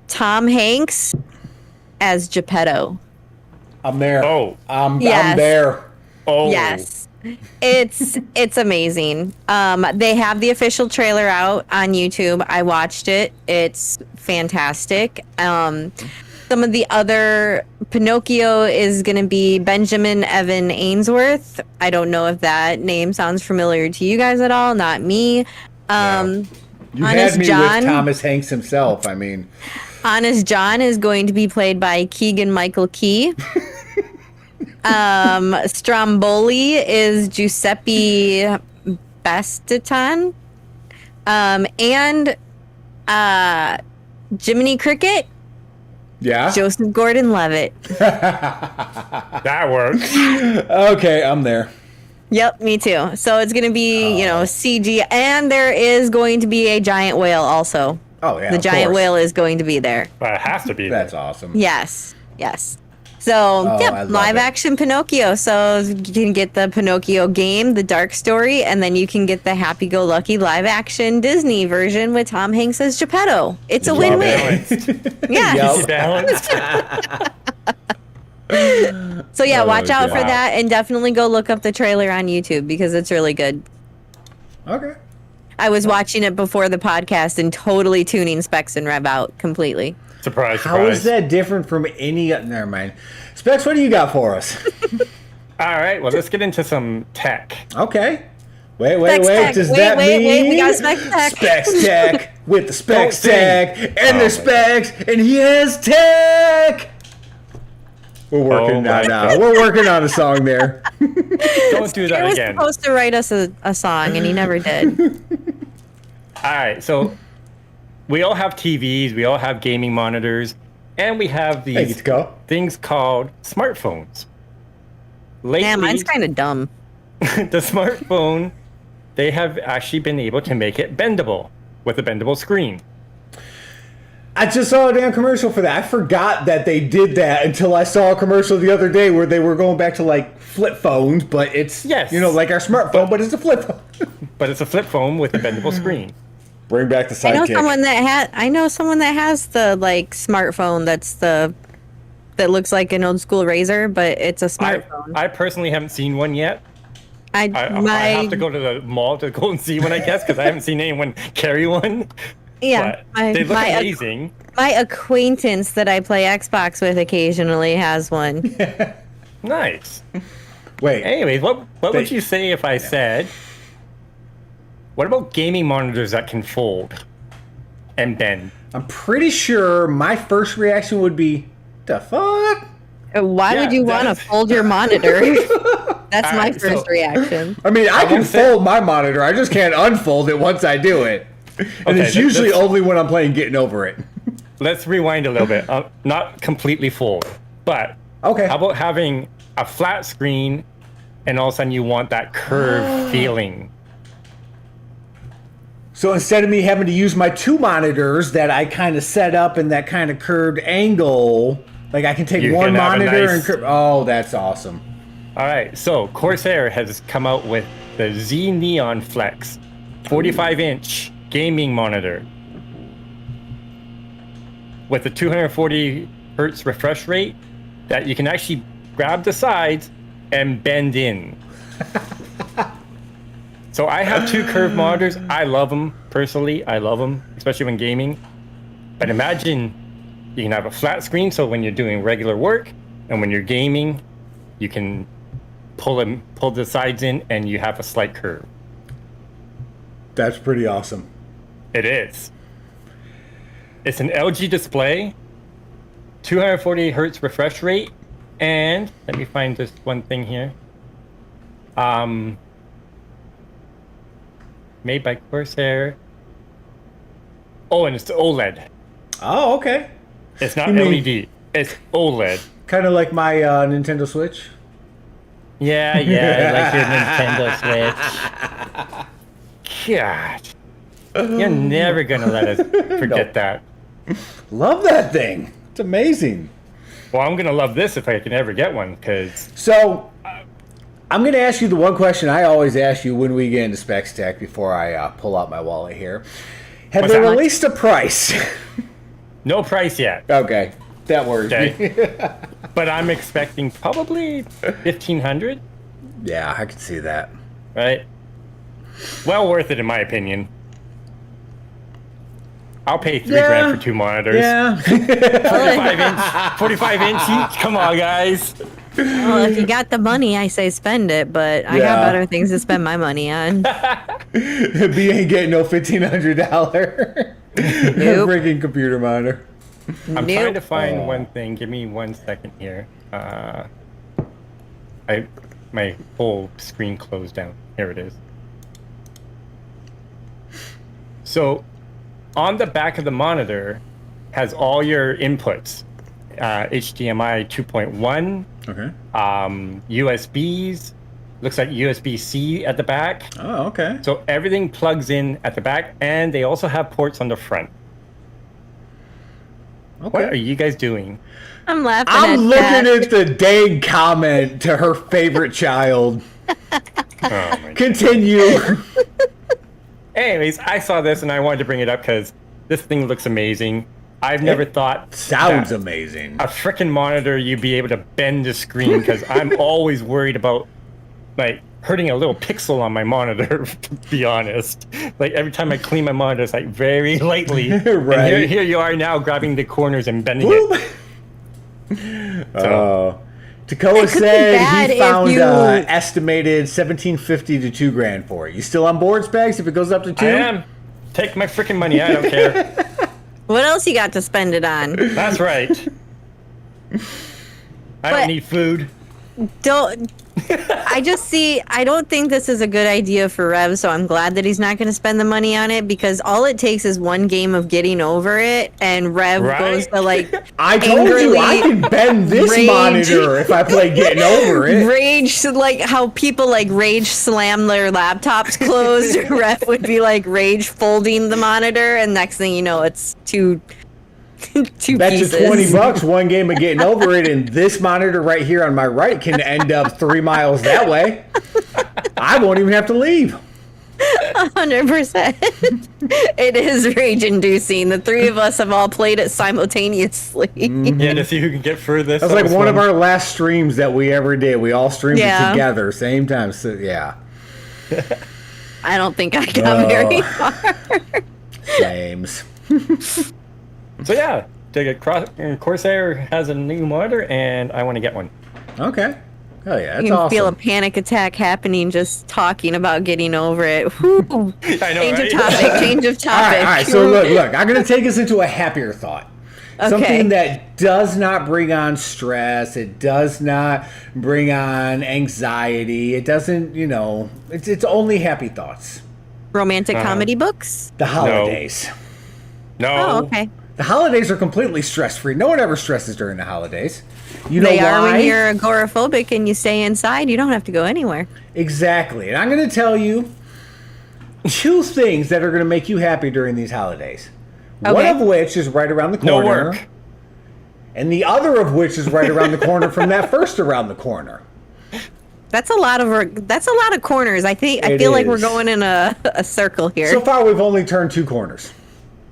Tom Hanks as Geppetto. I'm there. Oh. I'm Yes. there. Oh. Yes. It's amazing. They have the official trailer out on YouTube. I watched it. It's fantastic. Some of the other Pinocchio is going to be Benjamin Evan Ainsworth. I don't know if that name sounds familiar to you guys at all. Not me. You Honest had me John. with Thomas Hanks himself. I mean, Honest John is going to be played by Keegan Michael Key. Stromboli is Giuseppe Bastitan. And Jiminy Cricket, yeah. Joseph Gordon-Levitt. That works. Okay, I'm there. Yep, me too. So it's going to be, CG, and there is going to be a giant whale also. Oh yeah, The of giant course. whale is going to be there. But it has to be. That's awesome. Yes. So, I yep, love live it. action Pinocchio. So you can get the Pinocchio game, the dark story, and then you can get the happy-go-lucky live action Disney version with Tom Hanks as Geppetto. It's a win-win. Yes. Balanced. So yeah, Oh, watch out for wow. that, and definitely go look up the trailer on YouTube because it's really good. Okay. I was watching it before the podcast and totally tuning Specs and Rev out completely. Surprise, How surprise. is that different from any? Never mind. Specs, what do you got for us? All right, well, let's get into some tech. Okay. Wait. Specs Tech. Does Wait, that mean wait, we got Specs Tech. Specs Tech with the Specs Don't sing. Tech and Oh, the Specs and he has Tech. We're working Oh, on my we're working on a song there. Don't do He that was again. supposed to write us a song, and he never did. All right, so we all have TVs, we all have gaming monitors, and we have Hey, these get to go. things called smartphones. Lately, Man, mine's kind of dumb. the smartphone, they have actually been able to make it bendable with a bendable screen. I just saw a damn commercial for that. I forgot that they did that until I saw a commercial the other day where they were going back to like flip phones, but it's Yes. like our smartphone, but it's a flip phone. But it's a flip phone with a bendable screen. Bring back the I know sidekick. someone that has the like smartphone that looks like an old school razor, but it's a smartphone. I personally haven't seen one yet. I have to go to the mall to go and see one, I guess, because I haven't seen anyone carry one. Yeah, But they look amazing. My acquaintance that I play Xbox with occasionally has one. Nice. Wait, Anyways, what would you say if I said, what about gaming monitors that can fold and bend? I'm pretty sure my first reaction would be, the fuck? Why Yeah, would you want to that's- fold your monitor? That's my Alright, first reaction. I mean, I can won't say- fold my monitor. I just can't unfold it once I do it. And Okay, it's usually let's- only when I'm playing Getting Over It. Let's rewind a little bit. Not completely fold, but Okay. how about having a flat screen and all of a sudden you want that curved feeling? So instead of me having to use my two monitors that I kind of set up in that kind of curved angle, like I can take You one can have a monitor nice- and oh, that's awesome. All right, so Corsair has come out with the Z Neon Flex 45-inch gaming monitor with a 240 hertz refresh rate that you can actually grab the sides and bend in. So I have two curved monitors. I love them personally. I love them, especially when gaming. But imagine you can have a flat screen, so when you're doing regular work and when you're gaming, you can pull the sides in and you have a slight curve. That's pretty awesome. It is. It's an LG display, 240 hertz refresh rate, and let me find this one thing here. Made by Corsair. Oh, and it's OLED. Oh, okay. It's not You mean- LED. It's OLED. Kind of like my Nintendo Switch. Yeah, like your Nintendo Switch. God. You're never gonna let us forget that. Love that thing. It's amazing. Well, I'm gonna love this if I can ever get one, because So, I'm going to ask you the one question I always ask you when we get into Specs Tech before I pull out my wallet here. Have What's they that? released a price? no price yet. Okay, that works. Okay. But I'm expecting probably 1,500. Yeah, I can see that. Right? Well worth it in my opinion. I'll pay $3,000 for 2 monitors. Yeah. 45 inch each. Come on, guys. Well, if you got the money, I say spend it, but I got better things to spend my money on. B ain't getting no $1,500 freaking computer monitor. I'm trying to find one thing. Give me 1 second here. My whole screen closed down. Here it is. So, on the back of the monitor has all your inputs. HDMI 2.1. Okay. USBs. Looks like USB-C at the back. Oh, okay. So everything plugs in at the back, and they also have ports on the front. Okay. What are you guys doing? I'm laughing I'm at looking that. at the dang comment to her favorite child. Oh my Continue. Anyways, I saw this and I wanted to bring it up because this thing looks amazing. I've never thought Sounds that amazing. a freaking monitor you'd be able to bend the screen because I'm always worried about like hurting a little pixel on my monitor, to be honest. Like every time I clean my monitor, it's like very lightly. Right. And here you are now grabbing the corners and bending Whoop. it. Takoa It could be said bad he if found you- estimated $1,750 to $2,000 for it. You still on board, Specs? If it goes up to 2? I am. Take my freaking money. I don't care. What else you got to spend it on? That's right. I don't But- need food. Don't. I don't think this is a good idea for Rev, so I'm glad that he's not going to spend the money on it because all it takes is one game of getting over it, and Rev Right? goes to like I told you I can bend this rage. monitor if I play getting over it. rage, like how people like rage slam their laptops closed. Rev would be like rage folding the monitor, and next thing you know, it's two Bet you pieces. $20 one game of getting over it, and this monitor right here on my right can end up 3 miles that way. I won't even have to leave. 100%. It is rage inducing. The three of us have all played it simultaneously. Yeah, to see who can get furthest. That's like one of our last streams that we ever did. We all streamed Yeah. it together, same time. So, yeah. I don't think I got very far. James. So yeah, Corsair has a new monitor, and I want to get one. Okay. Oh, yeah. That's You can awesome. feel a panic attack happening just talking about getting over it. Whew. I know, Change right? of topic. Change of All right, topic. all right. So look, I'm going to take us into a happier thought. Okay. Something that does not bring on stress. It does not bring on anxiety. It doesn't, it's only happy thoughts. Romantic comedy books. The holidays. No. Oh, okay. The holidays are completely stress-free. No one ever stresses during the holidays. You know They why? are when you're agoraphobic and you stay inside. You don't have to go anywhere. Exactly. And I'm going to tell you 2 things that are going to make you happy during these holidays. One Okay. of which is right around the No corner. work. And the other of which is right around the corner from that first around the corner. That's a lot of corners. I It feel like we're is. going in a circle here. So far, we've only turned 2 corners.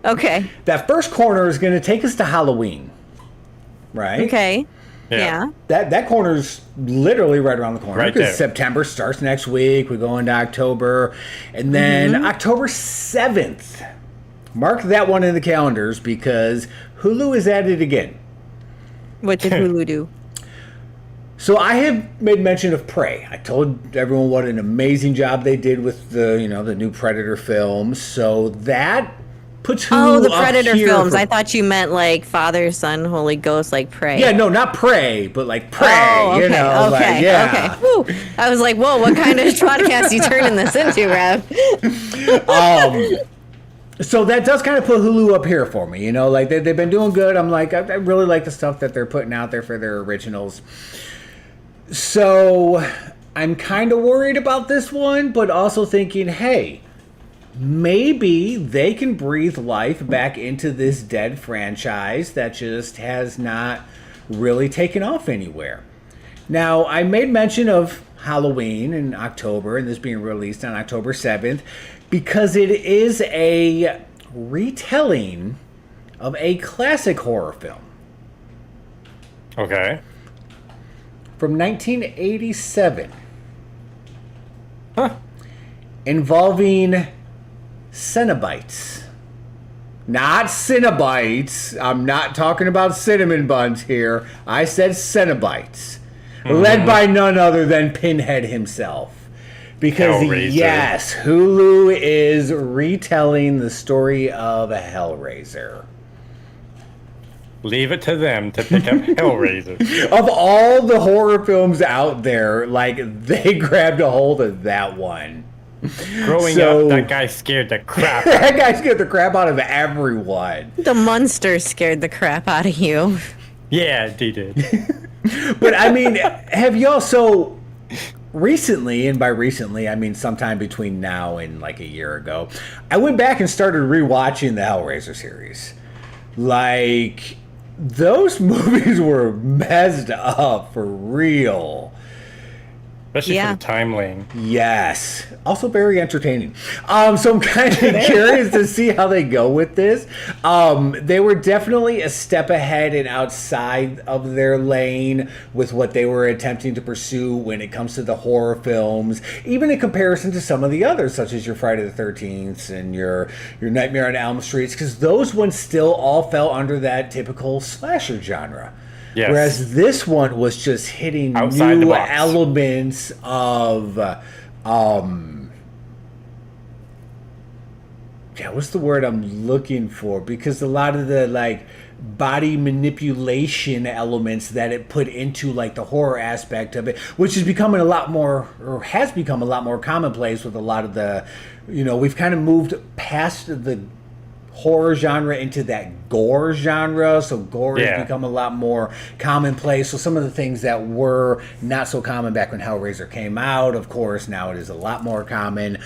Okay. That first corner is going to take us to Halloween. Right? Okay. Yeah. Yeah. That corner's literally right around the corner. Right Because there. September starts next week. We go into October. And then October 7th. Mark that one in the calendars because Hulu is at it again. What did Hulu do? So I have made mention of Prey. I told everyone what an amazing job they did with the new Predator films. So that puts Hulu Oh, the up Predator here films. for- I thought you meant like Father, Son, Holy Ghost, like Prey. Yeah, no, not Prey, but like Prey. Oh, okay, like, okay, yeah. okay. Whew. I was like, whoa, what kind of podcast you turning this into, Rev? So that does kind of put Hulu up here for me. Like they've been doing good. I'm like, I really like the stuff that they're putting out there for their originals. So I'm kind of worried about this one, but also thinking, hey, maybe they can breathe life back into this dead franchise that just has not really taken off anywhere. Now, I made mention of Halloween in October and this being released on October 7th because it is a retelling of a classic horror film Okay. from 1987. Huh. involving Cenobites. Not Cinnabites. I'm not talking about cinnamon buns here. I said Cenobites. Led by none other than Pinhead himself. Because, Hellraiser. yes, Hulu is retelling the story of Hellraiser. Leave it to them to pick up Hellraiser. Of all the horror films out there, like, they grabbed a hold of that one. Growing up, that guy scared the crap out That guy scared the crap out of everyone. The monster scared the crap out of you. Yeah, they did. But, I mean, have y'all... So, recently, and by recently, I mean sometime between now and, like, a year ago, I went back and started rewatching the Hellraiser series. Like... Those movies were messed up for real. Especially Yeah. for the time lane. Yes. Also very entertaining. So I'm kind of curious to see how they go with this. They were definitely a step ahead and outside of their lane with what they were attempting to pursue when it comes to the horror films, even in comparison to some of the others, such as your Friday the 13th and your Nightmare on Elm Street, because those ones still all fell under that typical slasher genre. Yes. Whereas this one was just hitting Outside the new box. elements of, what's the word I'm looking for? Because a lot of the, like, body manipulation elements that it put into, like, the horror aspect of it, which is becoming a lot more, or has become a lot more commonplace with a lot of the, we've kind of moved past the horror genre into that gore genre, so gore has become a lot more commonplace. So some of the things that were not so common back when Hellraiser came out, of course, now it is a lot more common.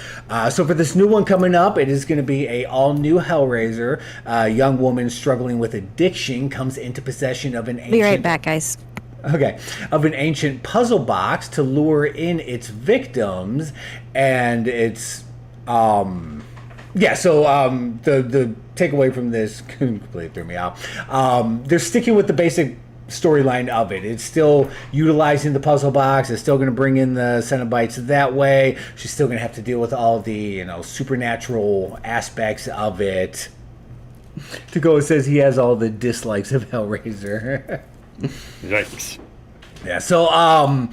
So for this new one coming up, it is going to be a all-new Hellraiser. A young woman struggling with addiction comes into possession of an ancient... Be right back, guys. Okay, of an ancient puzzle box to lure in its victims, and it's... the takeaway from this completely threw me off. They're sticking with the basic storyline of it. It's still utilizing the puzzle box. It's still going to bring in the Cenobites that way. She's still going to have to deal with all the, supernatural aspects of it. Tagoa says he has all the dislikes of Hellraiser. Yikes. Yeah, so,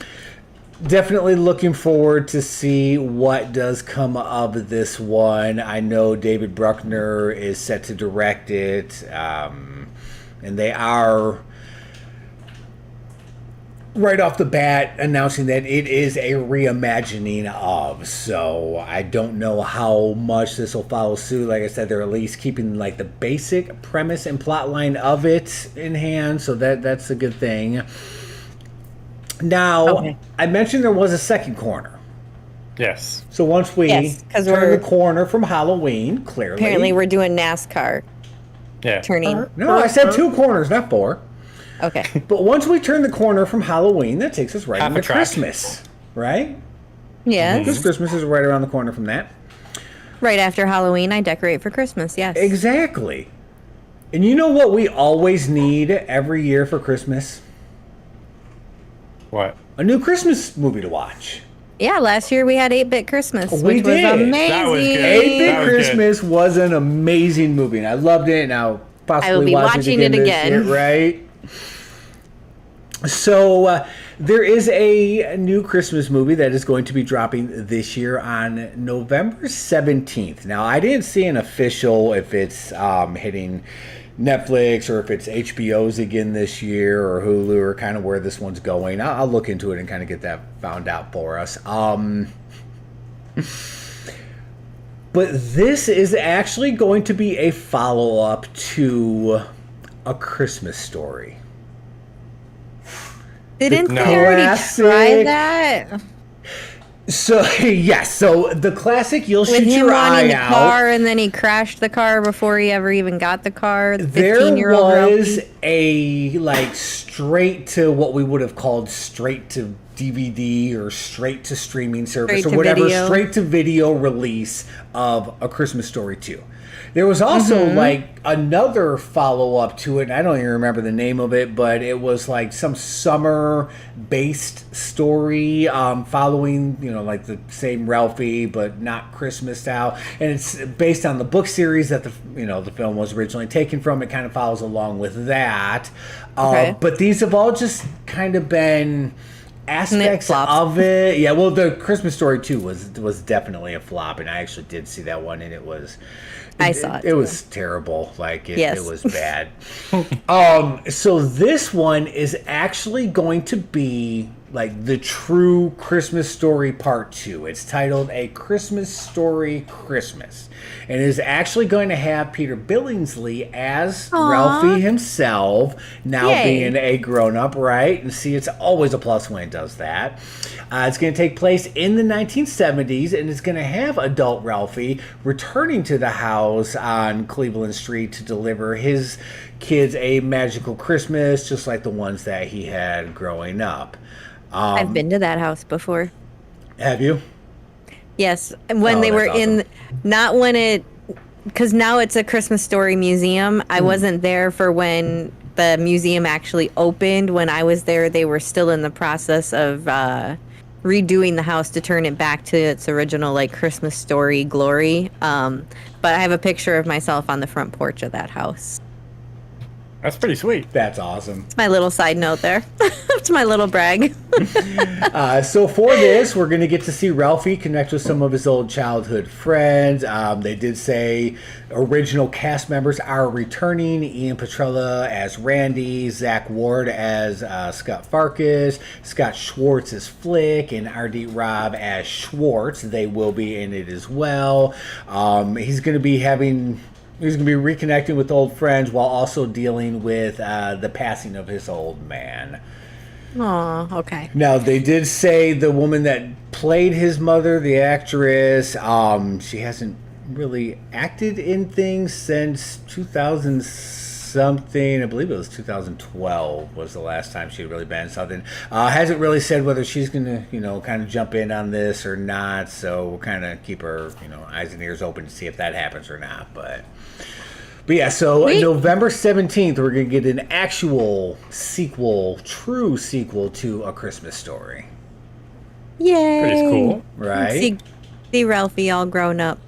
definitely looking forward to see what does come of this one. I know David Bruckner is set to direct it, and they are right off the bat announcing that it is a reimagining of. So I don't know how much this will follow suit. Like I said, they're at least keeping like the basic premise and plot line of it in hand, so that's a good thing. Now, Okay. I mentioned there was a second corner. Yes. So once we Yes, 'cause turn we're- the corner from Halloween, clearly. Apparently, we're doing NASCAR Yeah. turning. No, I said 2 corners, not 4. Okay. But once we turn the corner from Halloween, that takes us right Half a into track. Christmas, right? Yes. Because Christmas is right around the corner from that. Right after Halloween, I decorate for Christmas. Yes. Exactly. And you know what we always need every year for Christmas? What? A new Christmas movie to watch. Yeah, last year we had 8-Bit Christmas, We which was did. amazing. That was good. 8-Bit That was good. Christmas was an amazing movie, and I loved it, and I'll possibly I will be watch watching it it again. again. This year, right? So there is a new Christmas movie that is going to be dropping this year on November 17th. Now, I didn't see an official if it's hitting Netflix or if it's HBO's again this year or Hulu or kind of where this one's going. I'll look into it and kind of get that found out for us. But this is actually going to be a follow-up to A Christmas Story. Didn't No. we already Classic. try that? So, yes, so the classic, you'll With shoot him your wanting eye the out. car, and then he crashed the car before he ever even got the car. The There 15-year-old was a, like, straight to what we would have called straight to DVD or straight to streaming service Straight or to whatever, video. straight to video release of A Christmas Story 2. There was also like another follow up to it. And I don't even remember the name of it, but it was like some summer based story following, like the same Ralphie, but not Christmas style. And it's based on the book series that the film was originally taken from. It kind of follows along with that. Okay. But these have all just kind of been aspects of it. Yeah, well, the Christmas Story 2 was definitely a flop, and I actually did see that one, and I saw it. It was terrible. Like it was bad. So this one is actually going to be like the true Christmas Story Part 2. It's titled A Christmas Story Christmas. And it is actually going to have Peter Billingsley as Ralphie himself, now being a grown-up, right? And see, it's always a plus when it does that. It's going to take place in the 1970s, and it's going to have adult Ralphie returning to the house on Cleveland Street to deliver his kids a magical Christmas, just like the ones that he had growing up. I've been to that house before. Have you? Yes, when they were awesome. not when it, because now it's a Christmas Story museum. I wasn't there for when the museum actually opened. When I was there, they were still in the process of redoing the house to turn it back to its original like Christmas Story glory. But I have a picture of myself on the front porch of that house. That's pretty sweet. That's awesome. It's my little side note there. It's my little brag. So for this, we're going to get to see Ralphie connect with some of his old childhood friends. They did say original cast members are returning. Ian Petrella as Randy, Zach Ward as Scott Farkas, Scott Schwartz as Flick, and R.D. Robb as Schwartz. They will be in it as well. He's going to be reconnecting with old friends while also dealing with the passing of his old man. Oh, okay. Now, they did say the woman that played his mother, the actress, she hasn't really acted in things since 2000-something. I believe it was 2012 was the last time she had really been in something. Hasn't really said whether she's going to, kind of jump in on this or not. So we'll kind of keep our, eyes and ears open to see if that happens or not. But yeah, so November 17th, we're going to get an actual sequel, true sequel to A Christmas Story. Yay! Pretty cool. Right? See Ralphie all grown up.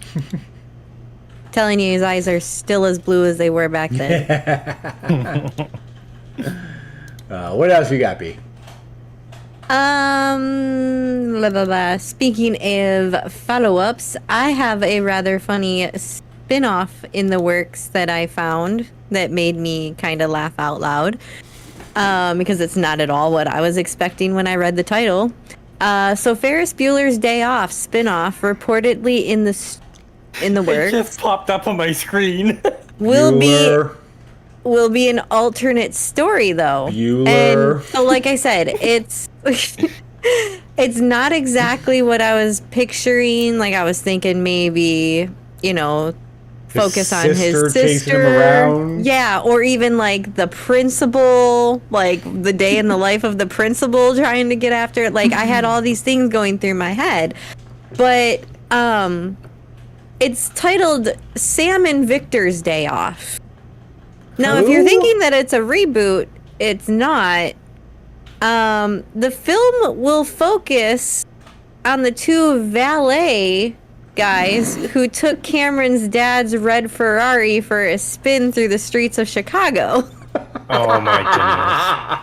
Telling you his eyes are still as blue as they were back then. What else you got, B? Blah, blah, blah. Speaking of follow-ups, I have a rather funny spin-off in the works that I found that made me kind of laugh out loud, because it's not at all what I was expecting when I read the title. So Ferris Bueller's Day Off spin-off reportedly in the works. It just popped up on my screen. will be an alternate story though. Bueller. And so like I said, it's it's not exactly what I was picturing. Like I was thinking maybe, focus on his chasing him around. Yeah, or even like the principal, like the day in the life of the principal trying to get after it. Like I had all these things going through my head. But it's titled Sam and Victor's Day Off. Now, if you're thinking that it's a reboot, it's not. The film will focus on the two valet guys who took Cameron's dad's red Ferrari for a spin through the streets of Chicago. Oh my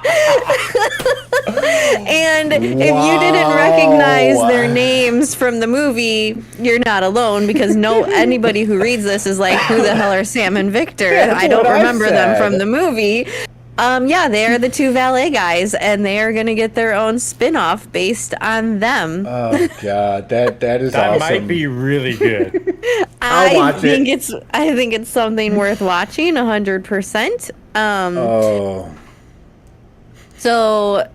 And if you didn't recognize their names from the movie, you're not alone, because anybody who reads this is like, who the hell are Sam and Victor? I don't remember them from the movie. Yeah, they are the two valet guys, and they are going to get their own spin-off based on them. Oh god, that is That awesome. might be really good. I think it's something worth watching 100%. So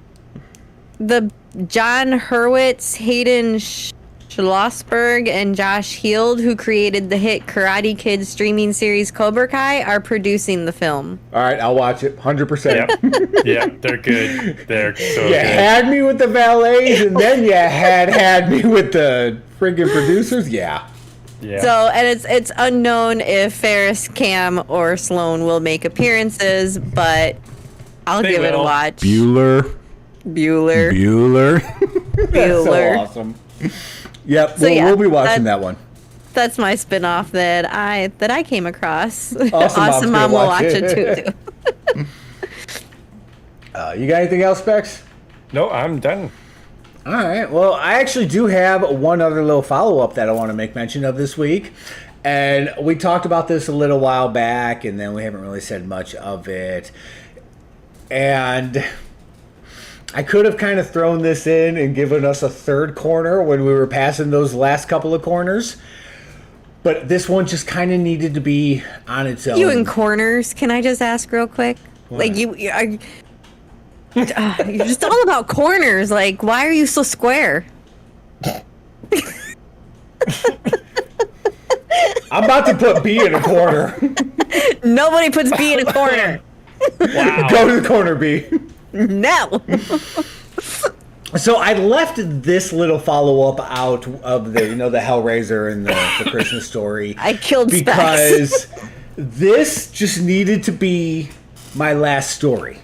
the John Hurwitz, Hayden Schlossberg, and Josh Heald, who created the hit Karate Kid streaming series Cobra Kai, are producing the film. All right, I'll watch it 100%. Yeah, they're good. They're so You good. had me with the valets, and then you had me with the friggin' producers. Yeah. Yeah. So, and it's unknown if Ferris, Cam, or Sloan will make appearances, but I'll They give it a will. watch. Bueller. Bueller. That's so Bueller. awesome. Yep, So, yeah, we'll be watching that one. That's my spinoff that I came across. Awesome Mom will watch it. it too. You got anything else, Specs? No, I'm done. All right. Well, I actually do have one other little follow-up that I want to make mention of this week. And we talked about this a little while back, and then we haven't really said much of it. And I could have kind of thrown this in and given us a third corner when we were passing those last couple of corners. But this one just kind of needed to be on its own. You in corners? Can I just ask real quick? What? Like you're just all about corners. Like, why are you so square? I'm about to put B in a corner. Nobody puts B in a corner. Wow. Go to the corner, B. No. So I left this little follow-up out of the, the Hellraiser and the Christmas story. I killed Specs. because this just needed to be my last story.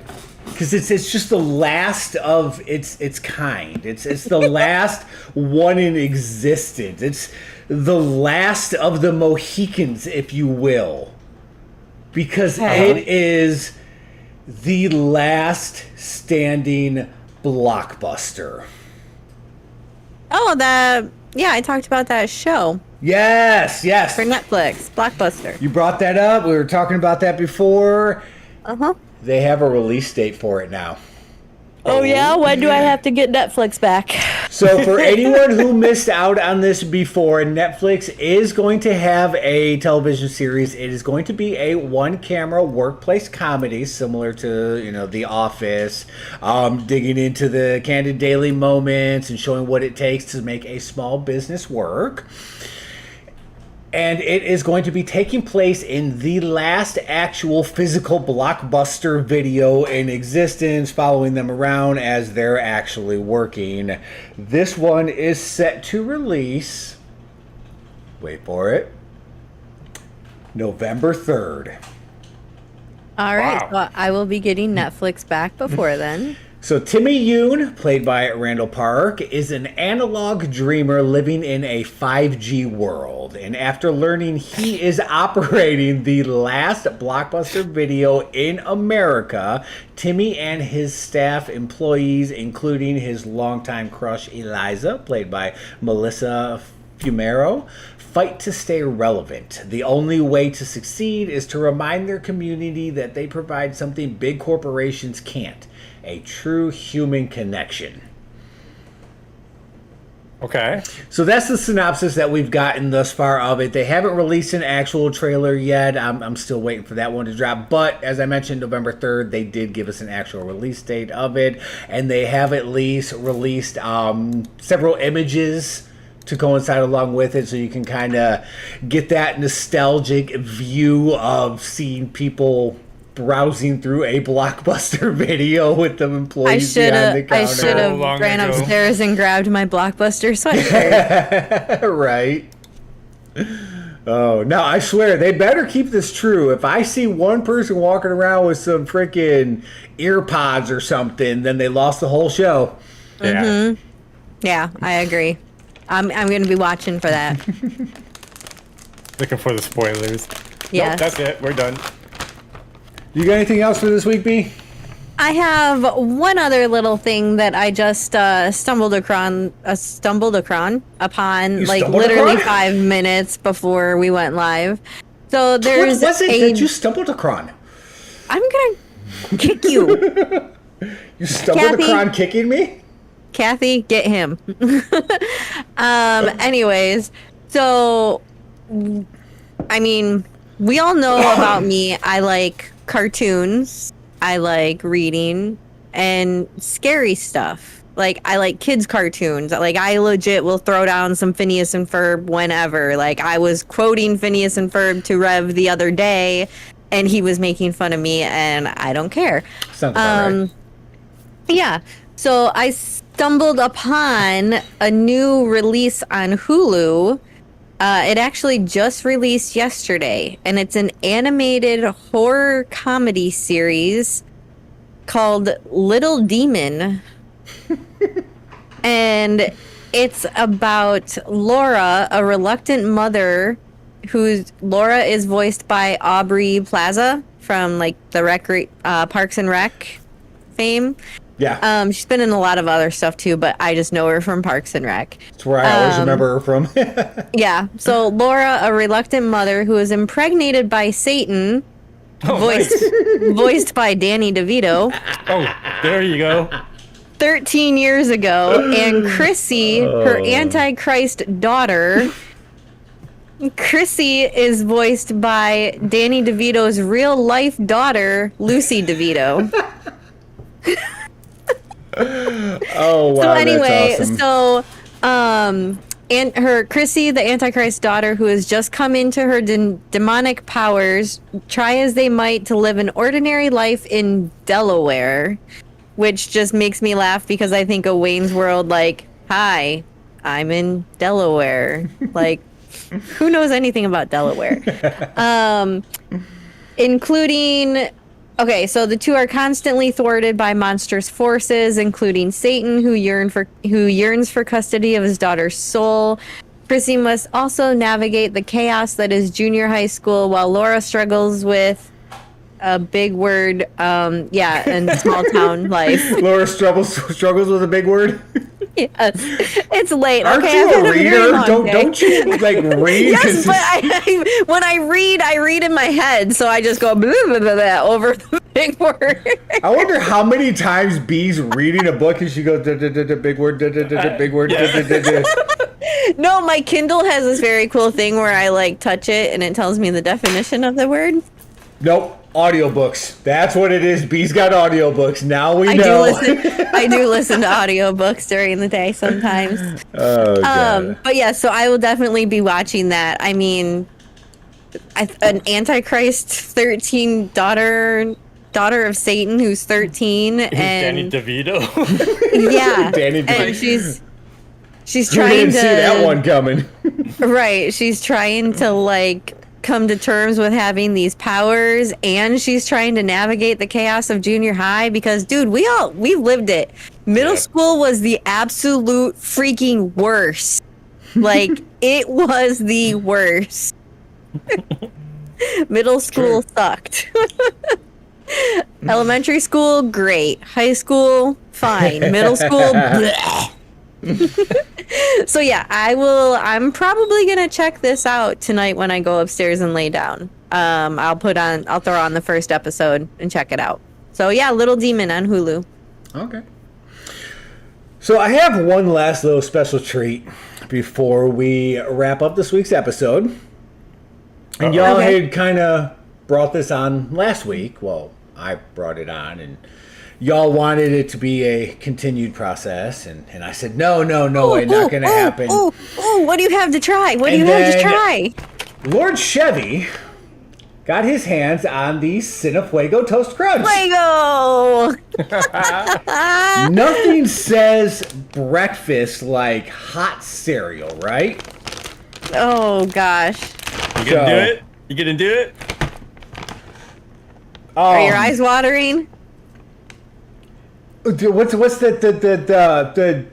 Because it's just the last of its kind. It's the last one in existence. It's the last of the Mohicans, if you will. Because it is the last standing blockbuster. Oh, I talked about that show Yes. for Netflix, Blockbuster. You brought that up. We were talking about that before. Uh-huh. They have a release date for it now. Oh yeah? When do I have to get Netflix back? So for anyone who missed out on this before, Netflix is going to have a television series. It is going to be a one-camera workplace comedy similar to, The Office, digging into the candid daily moments and showing what it takes to make a small business work. And it is going to be taking place in the last actual physical blockbuster video in existence, following them around as they're actually working. This one is set to release, wait for it, November 3rd. All right, Wow. so I will be getting Netflix back before then. So Timmy Yoon, played by Randall Park, is an analog dreamer living in a 5G world. And after learning he is operating the last blockbuster video in America, Timmy and his staff employees, including his longtime crush Eliza, played by Melissa Fumero, fight to stay relevant. The only way to succeed is to remind their community that they provide something big corporations can't. A true human connection. Okay. So that's the synopsis that we've gotten thus far of it. They haven't released an actual trailer yet. I'm still waiting for that one to drop. But as I mentioned, November 3rd, they did give us an actual release date of it. And they have at least released several images to coincide along with it, so you can kind of get that nostalgic view of seeing people browsing through a blockbuster video with the employees behind the I counter. should have So long ran ago. upstairs and grabbed my Blockbuster sweatshirt. Right. Oh, no, I swear, they better keep this true. If I see one person walking around with some freaking ear pods or something, then they lost the whole show. Yeah. Mm-hmm. Yeah, I agree. I'm going to be watching for that. Looking for the spoilers. Yes. Nope, that's it. We're done. You got anything else for this week, B? I have one other little thing that I just stumbled upon You like stumbled literally across? 5 minutes before we went live. So What there's was it that you stumbled across? I'm gonna kick you, You stumbled Kathy? across kicking me? Kathy. Get him. Anyways, so I mean, we all know about me. I like cartoons. I like reading and scary stuff. Like, I like kids' cartoons. Like, I legit will throw down some Phineas and Ferb whenever. Like, I was quoting Phineas and Ferb to Rev the other day, and he was making fun of me, and I don't care. Sounds about right. Yeah. So I stumbled upon a new release on Hulu It actually just released yesterday, and it's an animated horror comedy series called Little Demon. And it's about Laura, a reluctant mother Laura is voiced by Aubrey Plaza from like the Parks and Rec fame. Yeah. She's been in a lot of other stuff too, but I just know her from Parks and Rec. That's where I always remember her from. Yeah. So Laura, a reluctant mother who is impregnated by Satan, voiced by Danny DeVito. Oh, there you go. 13 years ago, and Chrissy, her Antichrist daughter. Chrissy is voiced by Danny DeVito's real life daughter, Lucy DeVito. Oh wow! So anyway, that's awesome. and her Chrissy, the Antichrist daughter, who has just come into her demonic powers, try as they might to live an ordinary life in Delaware, which just makes me laugh because I think of Wayne's World. Like, hi, I'm in Delaware. Like, who knows anything about Delaware? Including. Okay, so the two are constantly thwarted by monstrous forces, including Satan, who yearns for custody of his daughter's soul. Chrissy must also navigate the chaos that is junior high school, while Laura struggles with a big word, and small town life. Laura struggles with a big word. Yes, it's late. Aren't Okay, you I've had a very reader? long day. Don't you like read? Yes, but when I read in my head, so I just go blah, blah, blah, blah, over the big word. I wonder how many times B's reading a book and she goes big word, big word. No, my Kindle has this very cool thing where I like touch it and it tells me the definition of the word. Nope. Audiobooks. That's what it is. B's got audiobooks. Now we know. I do listen to audiobooks during the day sometimes. Oh, God. But yeah, so I will definitely be watching that. I mean, an Antichrist 13 daughter of Satan who's 13 and Danny DeVito. Yeah. Danny DeVito. And she's You trying didn't to see that one coming. Right, she's trying to like come to terms with having these powers, and she's trying to navigate the chaos of junior high because, dude, we've lived it. Middle school was the absolute freaking worst. Like, it was the worst. Middle school sucked. Elementary school, great. High school, fine. Middle school, bleh. So yeah, I'm probably gonna check this out tonight when I go upstairs and lay down. I'll throw on the first episode and check it out. So yeah, Little Demon on Hulu. Okay. So I have one last little special treat before we wrap up this week's episode. And y'all had kind of brought this on last week. Well, I brought it on, and y'all wanted it to be a continued process, and I said, no, it's not going to happen. What do you have to try? What do you have to try? Lord Chevy got his hands on the Cinefuego Toast Crunch. Fuego! Nothing says breakfast like hot cereal, right? Oh, gosh. You gonna do it? You gonna do it? Are your eyes watering? What's the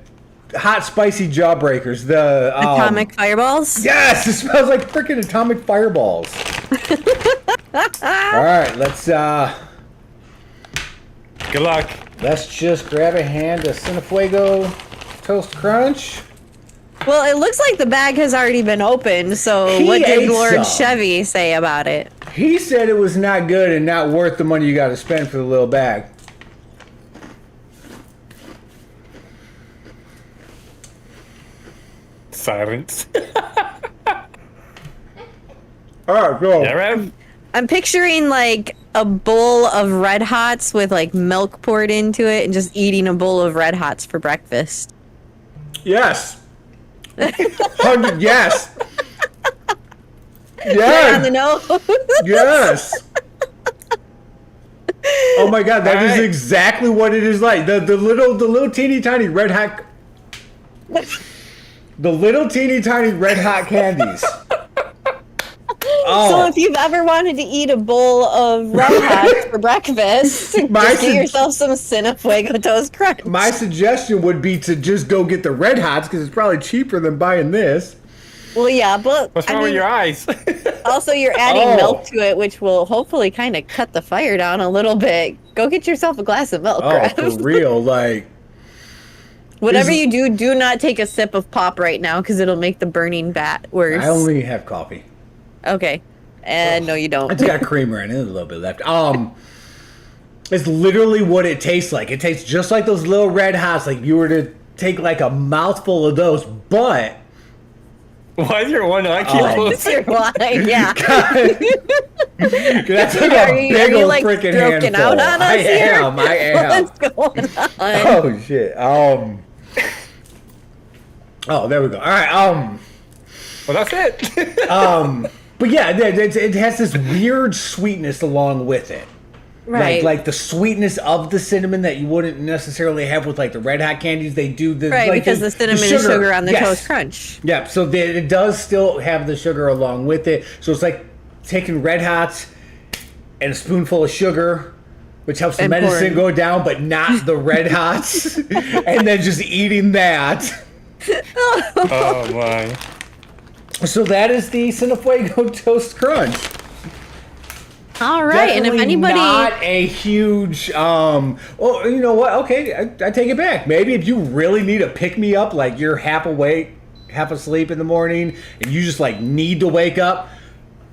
hot spicy jawbreakers? The Atomic fireballs? Yes, it smells like freaking atomic fireballs. All right, let's Good luck. let's just grab a hand of Cinefuego Toast Crunch. Well, it looks like the bag has already been opened, so He what did ate Lord some. Chevy say about it? He said it was not good and not worth the money you got to spend for the little bag. Silence. All right, go. Yeah, Rev? I'm picturing like a bowl of Red Hots with like milk poured into it and just eating a bowl of Red Hots for breakfast. Yes. 100. Yes. Right on the Yes. nose. Yes. Oh my God, that is Alright. exactly what it is like. The little teeny tiny red hat. The little teeny tiny red hot candies. So if you've ever wanted to eat a bowl of Red Hots for breakfast, just get yourself some Cinefuego Toast Crunch. My suggestion would be to just go get the Red Hots because it's probably cheaper than buying this. Well, yeah, but what's wrong with your eyes? Also, you're adding milk to it, which will hopefully kind of cut the fire down a little bit. Go get yourself a glass of milk. For real, like. Whatever you do, do not take a sip of pop right now because it'll make the burning bat worse. I only have coffee. Okay. And no, you don't. I just got creamer in it. There's a little bit left. It's literally what it tastes like. It tastes just like those little Red Hots. Like you were to take like a mouthful of those, but. Why is your one eye keep closing? Yeah. That's like a big old freaking handful. Out on us I am. What's going on? Oh shit. Oh, there we go. All right. Well, that's it. But yeah, it has this weird sweetness along with it. Right. Like the sweetness of the cinnamon that you wouldn't necessarily have with like the Red Hot candies. They do the right like because the cinnamon is sugar on the Toast Crunch. Yeah, so it does still have the sugar along with it. So it's like taking Red Hots and a spoonful of sugar, which helps the medicine go down, but not the Red Hots, and then just eating that. Oh my. So that is the Cinefuego Toast Crunch. All right, Definitely and if anybody not a huge well, you know what? Okay, I take it back. Maybe if you really need a pick me up, like you're half awake, half asleep in the morning, and you just like need to wake up,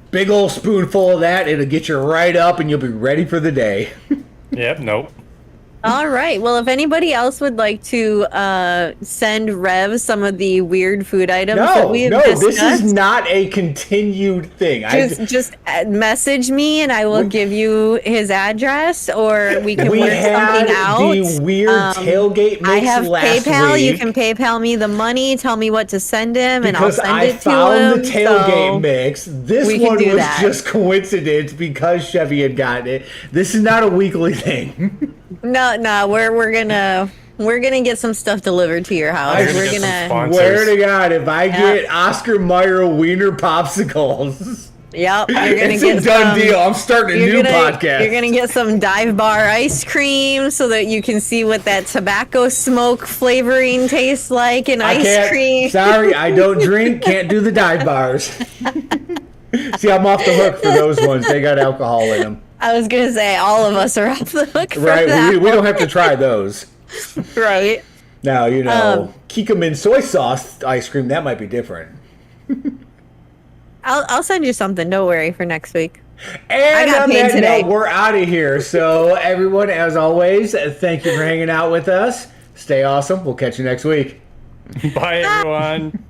big old spoonful of that, it'll get you right up, and you'll be ready for the day. Yep. Nope. All right. Well, if anybody else would like to send Rev some of the weird food items that we have discussed, this is not a continued thing. Just message me and I will give you his address, or we can work something out. The weird tailgate mix I have last PayPal. week. You can PayPal me the money. Tell me what to send him, and because I'll send it to him. I found the tailgate mix. This one was that. just coincidence because Chevy had gotten it. This is not a weekly thing. No, we're gonna get some stuff delivered to your house. We're gonna swear to God, if I get Oscar Mayer Wiener popsicles. Yep, you're gonna it's get a done deal. I'm starting a new podcast. You're gonna get some Dive Bar ice cream so that you can see what that tobacco smoke flavoring tastes like in ice cream. Sorry, I don't drink. Can't do the dive bars. See, I'm off the hook for those ones. They got alcohol in them. I was gonna say all of us are off the hook for right, that. We don't have to try those. Right. Now, Kikkoman soy sauce ice cream, that might be different. I'll send you something. Don't worry for next week. And on that note, we're out of here. So, everyone, as always, thank you for hanging out with us. Stay awesome. We'll catch you next week. Bye, everyone.